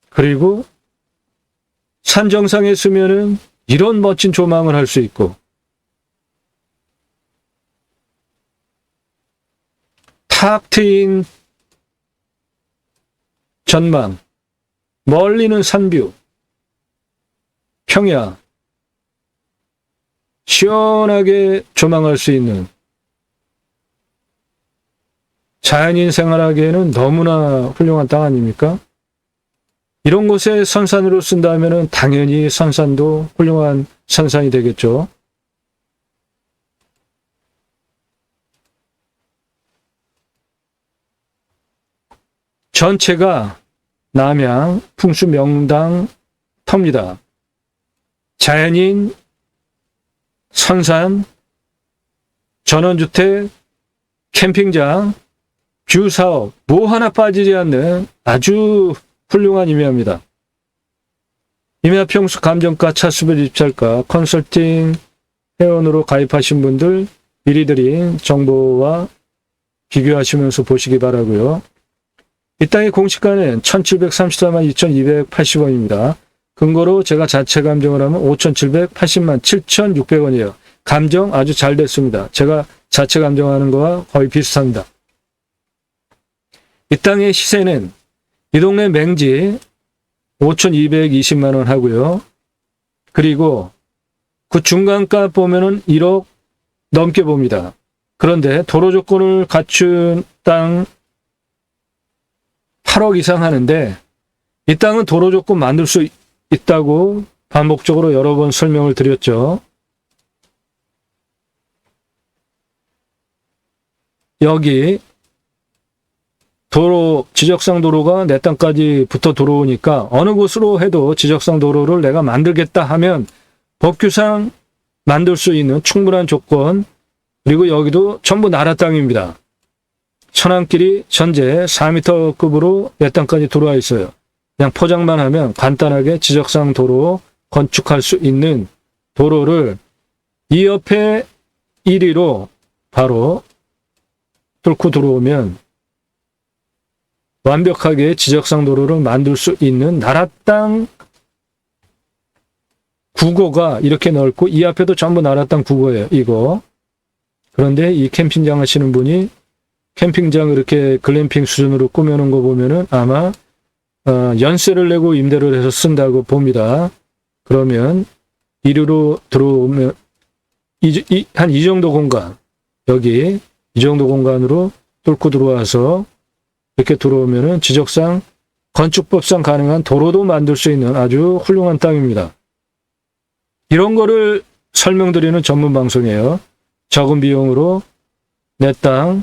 그리고 산 정상에 있으면은 이런 멋진 조망을 할 수 있고 탁 트인 전망, 멀리는 산뷰, 평야, 시원하게 조망할 수 있는, 자연인 생활하기에는 너무나 훌륭한 땅 아닙니까? 이런 곳에 선산으로 쓴다면 당연히 선산도 훌륭한 선산이 되겠죠. 전체가 남양 풍수 명당 터입니다. 자연인, 선산, 전원주택, 캠핑장, 뷰사업 뭐 하나 빠지지 않는 아주 훌륭한 임야입니다. 임야 평수 감정가, 차수별 입찰가, 컨설팅 회원으로 가입하신 분들 미리 드린 정보와 비교하시면서 보시기 바라고요. 이 땅의 공시가는 1734만 2280원입니다. 근거로 제가 자체 감정을 하면 5780만 7600원이에요. 감정 아주 잘 됐습니다. 제가 자체 감정하는 거와 거의 비슷합니다. 이 땅의 시세는 이 동네 맹지 5220만 원 하고요. 그리고 그 중간가 보면은 1억 넘게 봅니다. 그런데 도로 조건을 갖춘 땅 8억 이상 하는데 이 땅은 도로 조건 만들 수 있다고 반복적으로 여러 번 설명을 드렸죠. 여기 도로, 지적상 도로가 내 땅까지 붙어 들어오니까 어느 곳으로 해도 지적상 도로를 내가 만들겠다 하면 법규상 만들 수 있는 충분한 조건, 그리고 여기도 전부 나라 땅입니다. 천안길이 현재 4m급으로 내 땅까지 들어와 있어요. 그냥 포장만 하면 간단하게 지적상 도로 건축할 수 있는 도로를 이 옆에 1위로 바로 뚫고 들어오면 완벽하게 지적상 도로를 만들 수 있는 나라 땅 구고가 이렇게 넓고 이 앞에도 전부 나라 땅 구고예요. 이거. 그런데 이 캠핑장 하시는 분이 캠핑장 이렇게 글램핑 수준으로 꾸며놓은 거 보면은 아마 연세를 내고 임대를 해서 쓴다고 봅니다. 그러면 이리로 들어오면 한 이 정도 공간, 여기 이 정도 공간으로 뚫고 들어와서 이렇게 들어오면은 지적상 건축법상 가능한 도로도 만들 수 있는 아주 훌륭한 땅입니다. 이런 거를 설명드리는 전문 방송이에요. 적은 비용으로 내 땅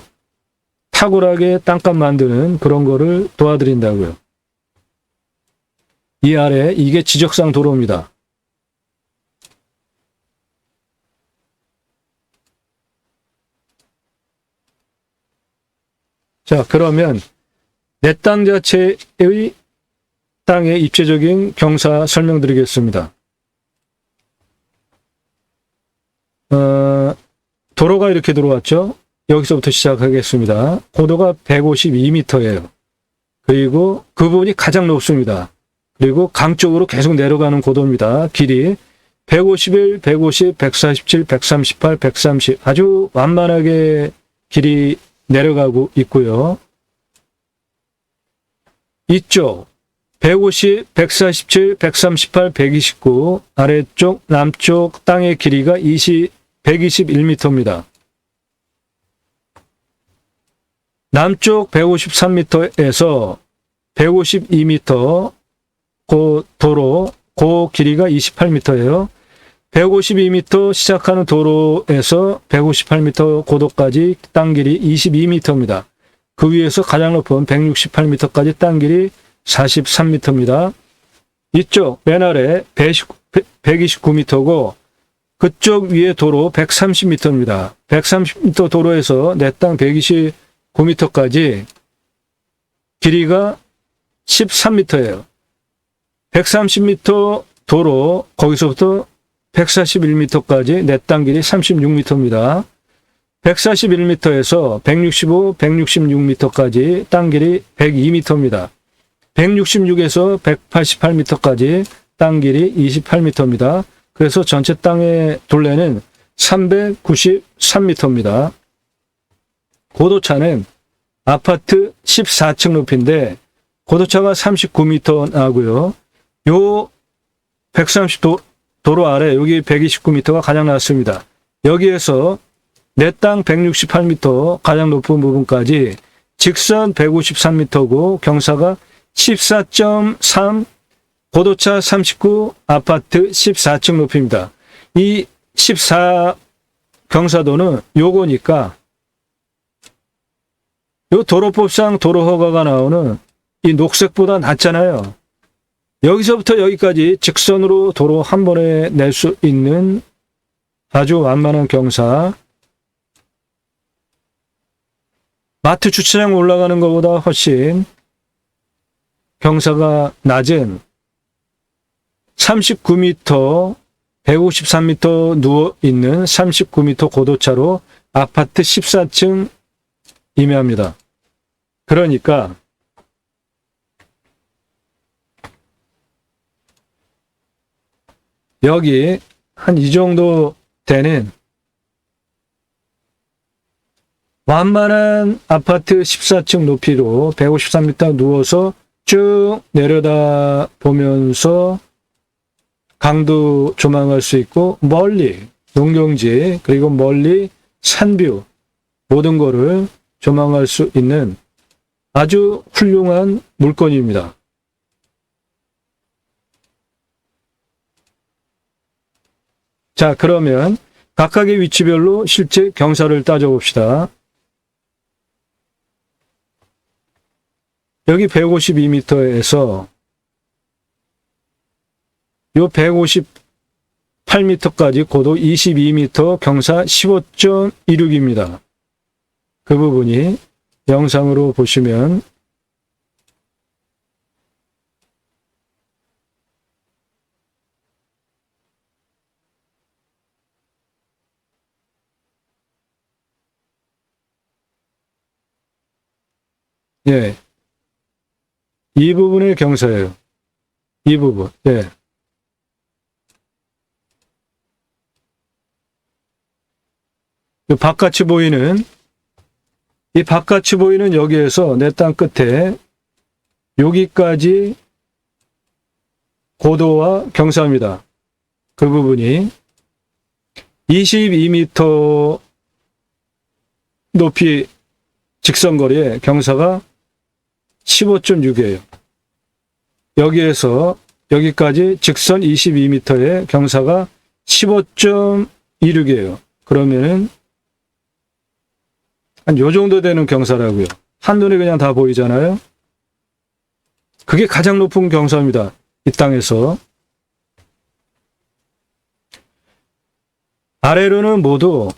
탁월하게 땅값 만드는 그런 거를 도와드린다고요. 이 아래 이게 지적상 도로입니다. 자, 그러면 내 땅 자체의 땅의 입체적인 경사 설명드리겠습니다. 도로가 이렇게 들어왔죠. 여기서부터 시작하겠습니다. 고도가 152m예요. 그리고 그 부분이 가장 높습니다. 그리고 강 쪽으로 계속 내려가는 고도입니다. 길이 151, 150, 147, 138, 130 아주 완만하게 길이 내려가고 있고요. 이쪽 150, 147, 138, 129 아래쪽 남쪽 땅의 길이가 121m입니다. 남쪽 153m에서 152m 그 도로 그 길이가 28m예요. 152m 시작하는 도로에서 158m 고도까지 땅 길이 22m입니다. 그 위에서 가장 높은 168m까지 땅 길이 43m입니다. 이쪽 맨 아래 129m고 그쪽 위에 도로 130m입니다. 130m 도로에서 내 땅 129m까지 길이가 13m예요. 130m 도로 거기서부터 141m까지 내 땅 길이 36m입니다. 141m에서 165, 166m까지 땅 길이 102m입니다. 166에서 188m까지 땅 길이 28m입니다. 그래서 전체 땅의 둘레는 393m입니다. 고도차는 아파트 14층 높이인데 고도차가 39m 나고요. 요 130도로 아래 여기 129m가 가장 낮습니다. 여기에서 내 땅 168m 가장 높은 부분까지 직선 153m고 경사가 14.3, 고도차 39, 아파트 14층 높이입니다. 이 14 경사도는 요거니까 요 도로법상 도로허가가 나오는 이 녹색보다 낮잖아요. 여기서부터 여기까지 직선으로 도로 한 번에 낼 수 있는 아주 완만한 경사. 마트 주차장 올라가는 것보다 훨씬 경사가 낮은 39m, 153m 누워있는 39m 고도차로 아파트 14층 임야입니다. 그러니까 여기 한 이 정도 되는 완만한 아파트 14층 높이로 153m 누워서 쭉 내려다 보면서 강도 조망할 수 있고 멀리 농경지 그리고 멀리 산뷰 모든 거를 조망할 수 있는 아주 훌륭한 물건입니다. 자, 그러면 각각의 위치별로 실제 경사를 따져봅시다. 여기 152m에서 요 158m까지 고도 22m 경사 15.26입니다. 그 부분이 영상으로 보시면 예, 이 부분의 경사예요. 이 부분. 예. 이 바깥이 보이는 여기에서 내 땅 끝에 여기까지 고도와 경사입니다. 그 부분이 22m 높이 직선거리에 경사가 15.6이에요. 여기에서 여기까지 직선 22m의 경사가 15.26이에요. 그러면은 한 요 정도 되는 경사라고요. 한눈에 그냥 다 보이잖아요. 그게 가장 높은 경사입니다. 이 땅에서. 아래로는 모두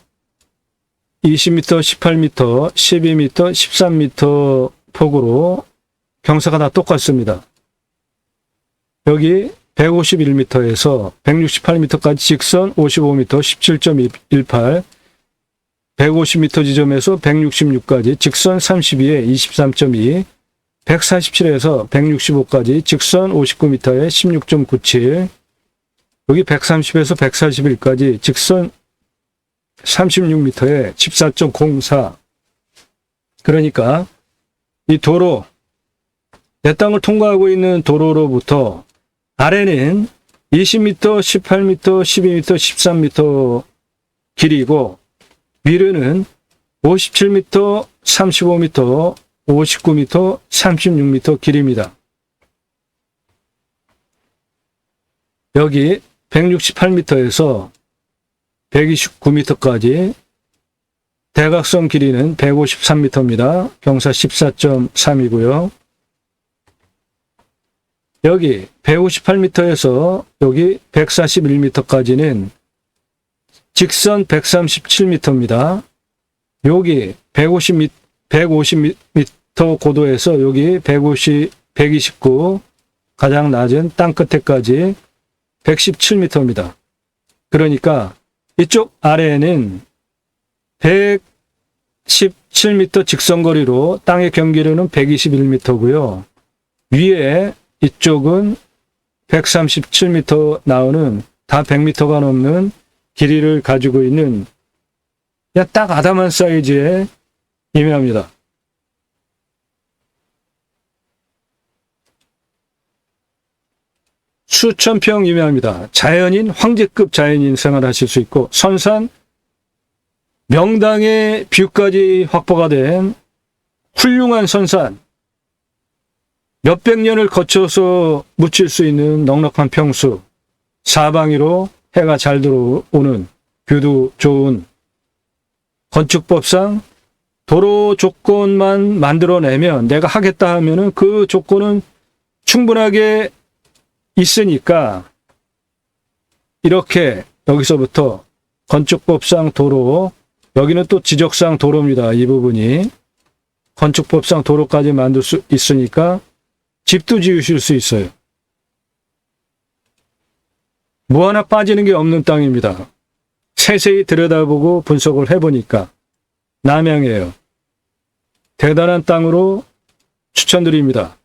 20m, 18m, 12m, 13m 폭으로 경사가 다 똑같습니다. 여기 151m에서 168m까지 직선 55m, 17.18, 150m 지점에서 166까지 직선 32에 23.2, 147에서 165까지 직선 59m에 16.97, 여기 130에서 141까지 직선 36m에 14.04. 그러니까 이 도로, 내 땅을 통과하고 있는 도로로부터 아래는 20m, 18m, 12m, 13m 길이고 위로는 57m, 35m, 59m, 36m 길입니다. 여기 168m에서 129m까지 대각선 길이는 153m입니다. 경사 14.3이고요. 여기 158m에서 여기 141m까지는 직선 137m입니다. 여기 150m 고도에서 여기 129 가장 낮은 땅 끝에까지 117m입니다. 그러니까 이쪽 아래에는 117m 직선거리로 땅의 경계로는 121m고요. 위에 이쪽은 137m 나오는 다 100m가 넘는 길이를 가지고 있는 그냥 딱 아담한 사이즈의 임야입니다. 수천 평 이내입니다. 자연인, 황제급 자연인 생활하실 수 있고, 선산, 명당의 뷰까지 확보가 된 훌륭한 선산, 몇백 년을 거쳐서 묻힐 수 있는 넉넉한 평수, 사방으로 해가 잘 들어오는 뷰도 좋은, 건축법상 도로 조건만 만들어내면, 내가 하겠다 하면은 그 조건은 충분하게 있으니까 이렇게 여기서부터 건축법상 도로, 여기는 또 지적상 도로입니다. 이 부분이 건축법상 도로까지 만들 수 있으니까 집도 지으실 수 있어요. 뭐 하나 빠지는 게 없는 땅입니다. 세세히 들여다보고 분석을 해보니까 남양이에요. 대단한 땅으로 추천드립니다.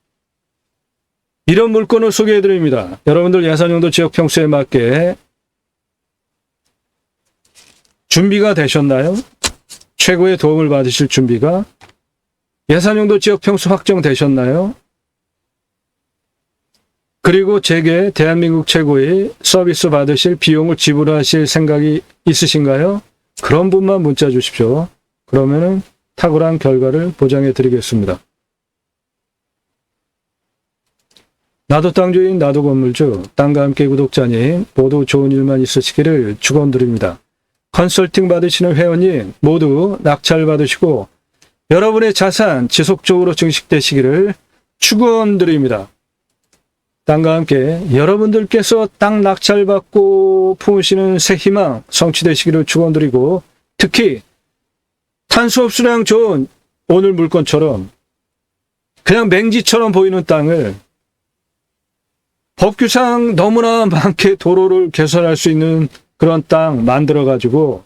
이런 물건을 소개해드립니다. 여러분들 예산용도 지역 평수에 맞게 준비가 되셨나요? 최고의 도움을 받으실 준비가? 예산용도 지역 평수 확정되셨나요? 그리고 제게 대한민국 최고의 서비스 받으실 비용을 지불하실 생각이 있으신가요? 그런 분만 문자 주십시오. 그러면은 탁월한 결과를 보장해 드리겠습니다. 나도 땅주인, 나도 건물주, 땅과 함께 구독자님 모두 좋은 일만 있으시기를 축원드립니다. 컨설팅 받으시는 회원님 모두 낙찰 받으시고 여러분의 자산 지속적으로 증식되시기를 축원드립니다. 땅과 함께 여러분들께서 땅 낙찰 받고 품으시는 새 희망 성취되시기를 축원드리고, 특히 탄소 흡수량 좋은 오늘 물건처럼 그냥 맹지처럼 보이는 땅을 법규상 너무나 많게 도로를 개설할 수 있는 그런 땅 만들어가지고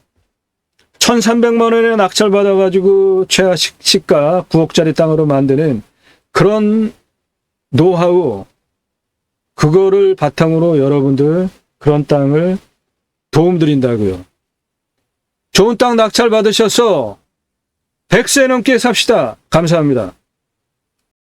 1,300만 원에 낙찰받아가지고 최하 시가 9억짜리 땅으로 만드는 그런 노하우, 그거를 바탕으로 여러분들 그런 땅을 도움드린다고요. 좋은 땅 낙찰 받으셔서 100세 넘게 삽시다. 감사합니다.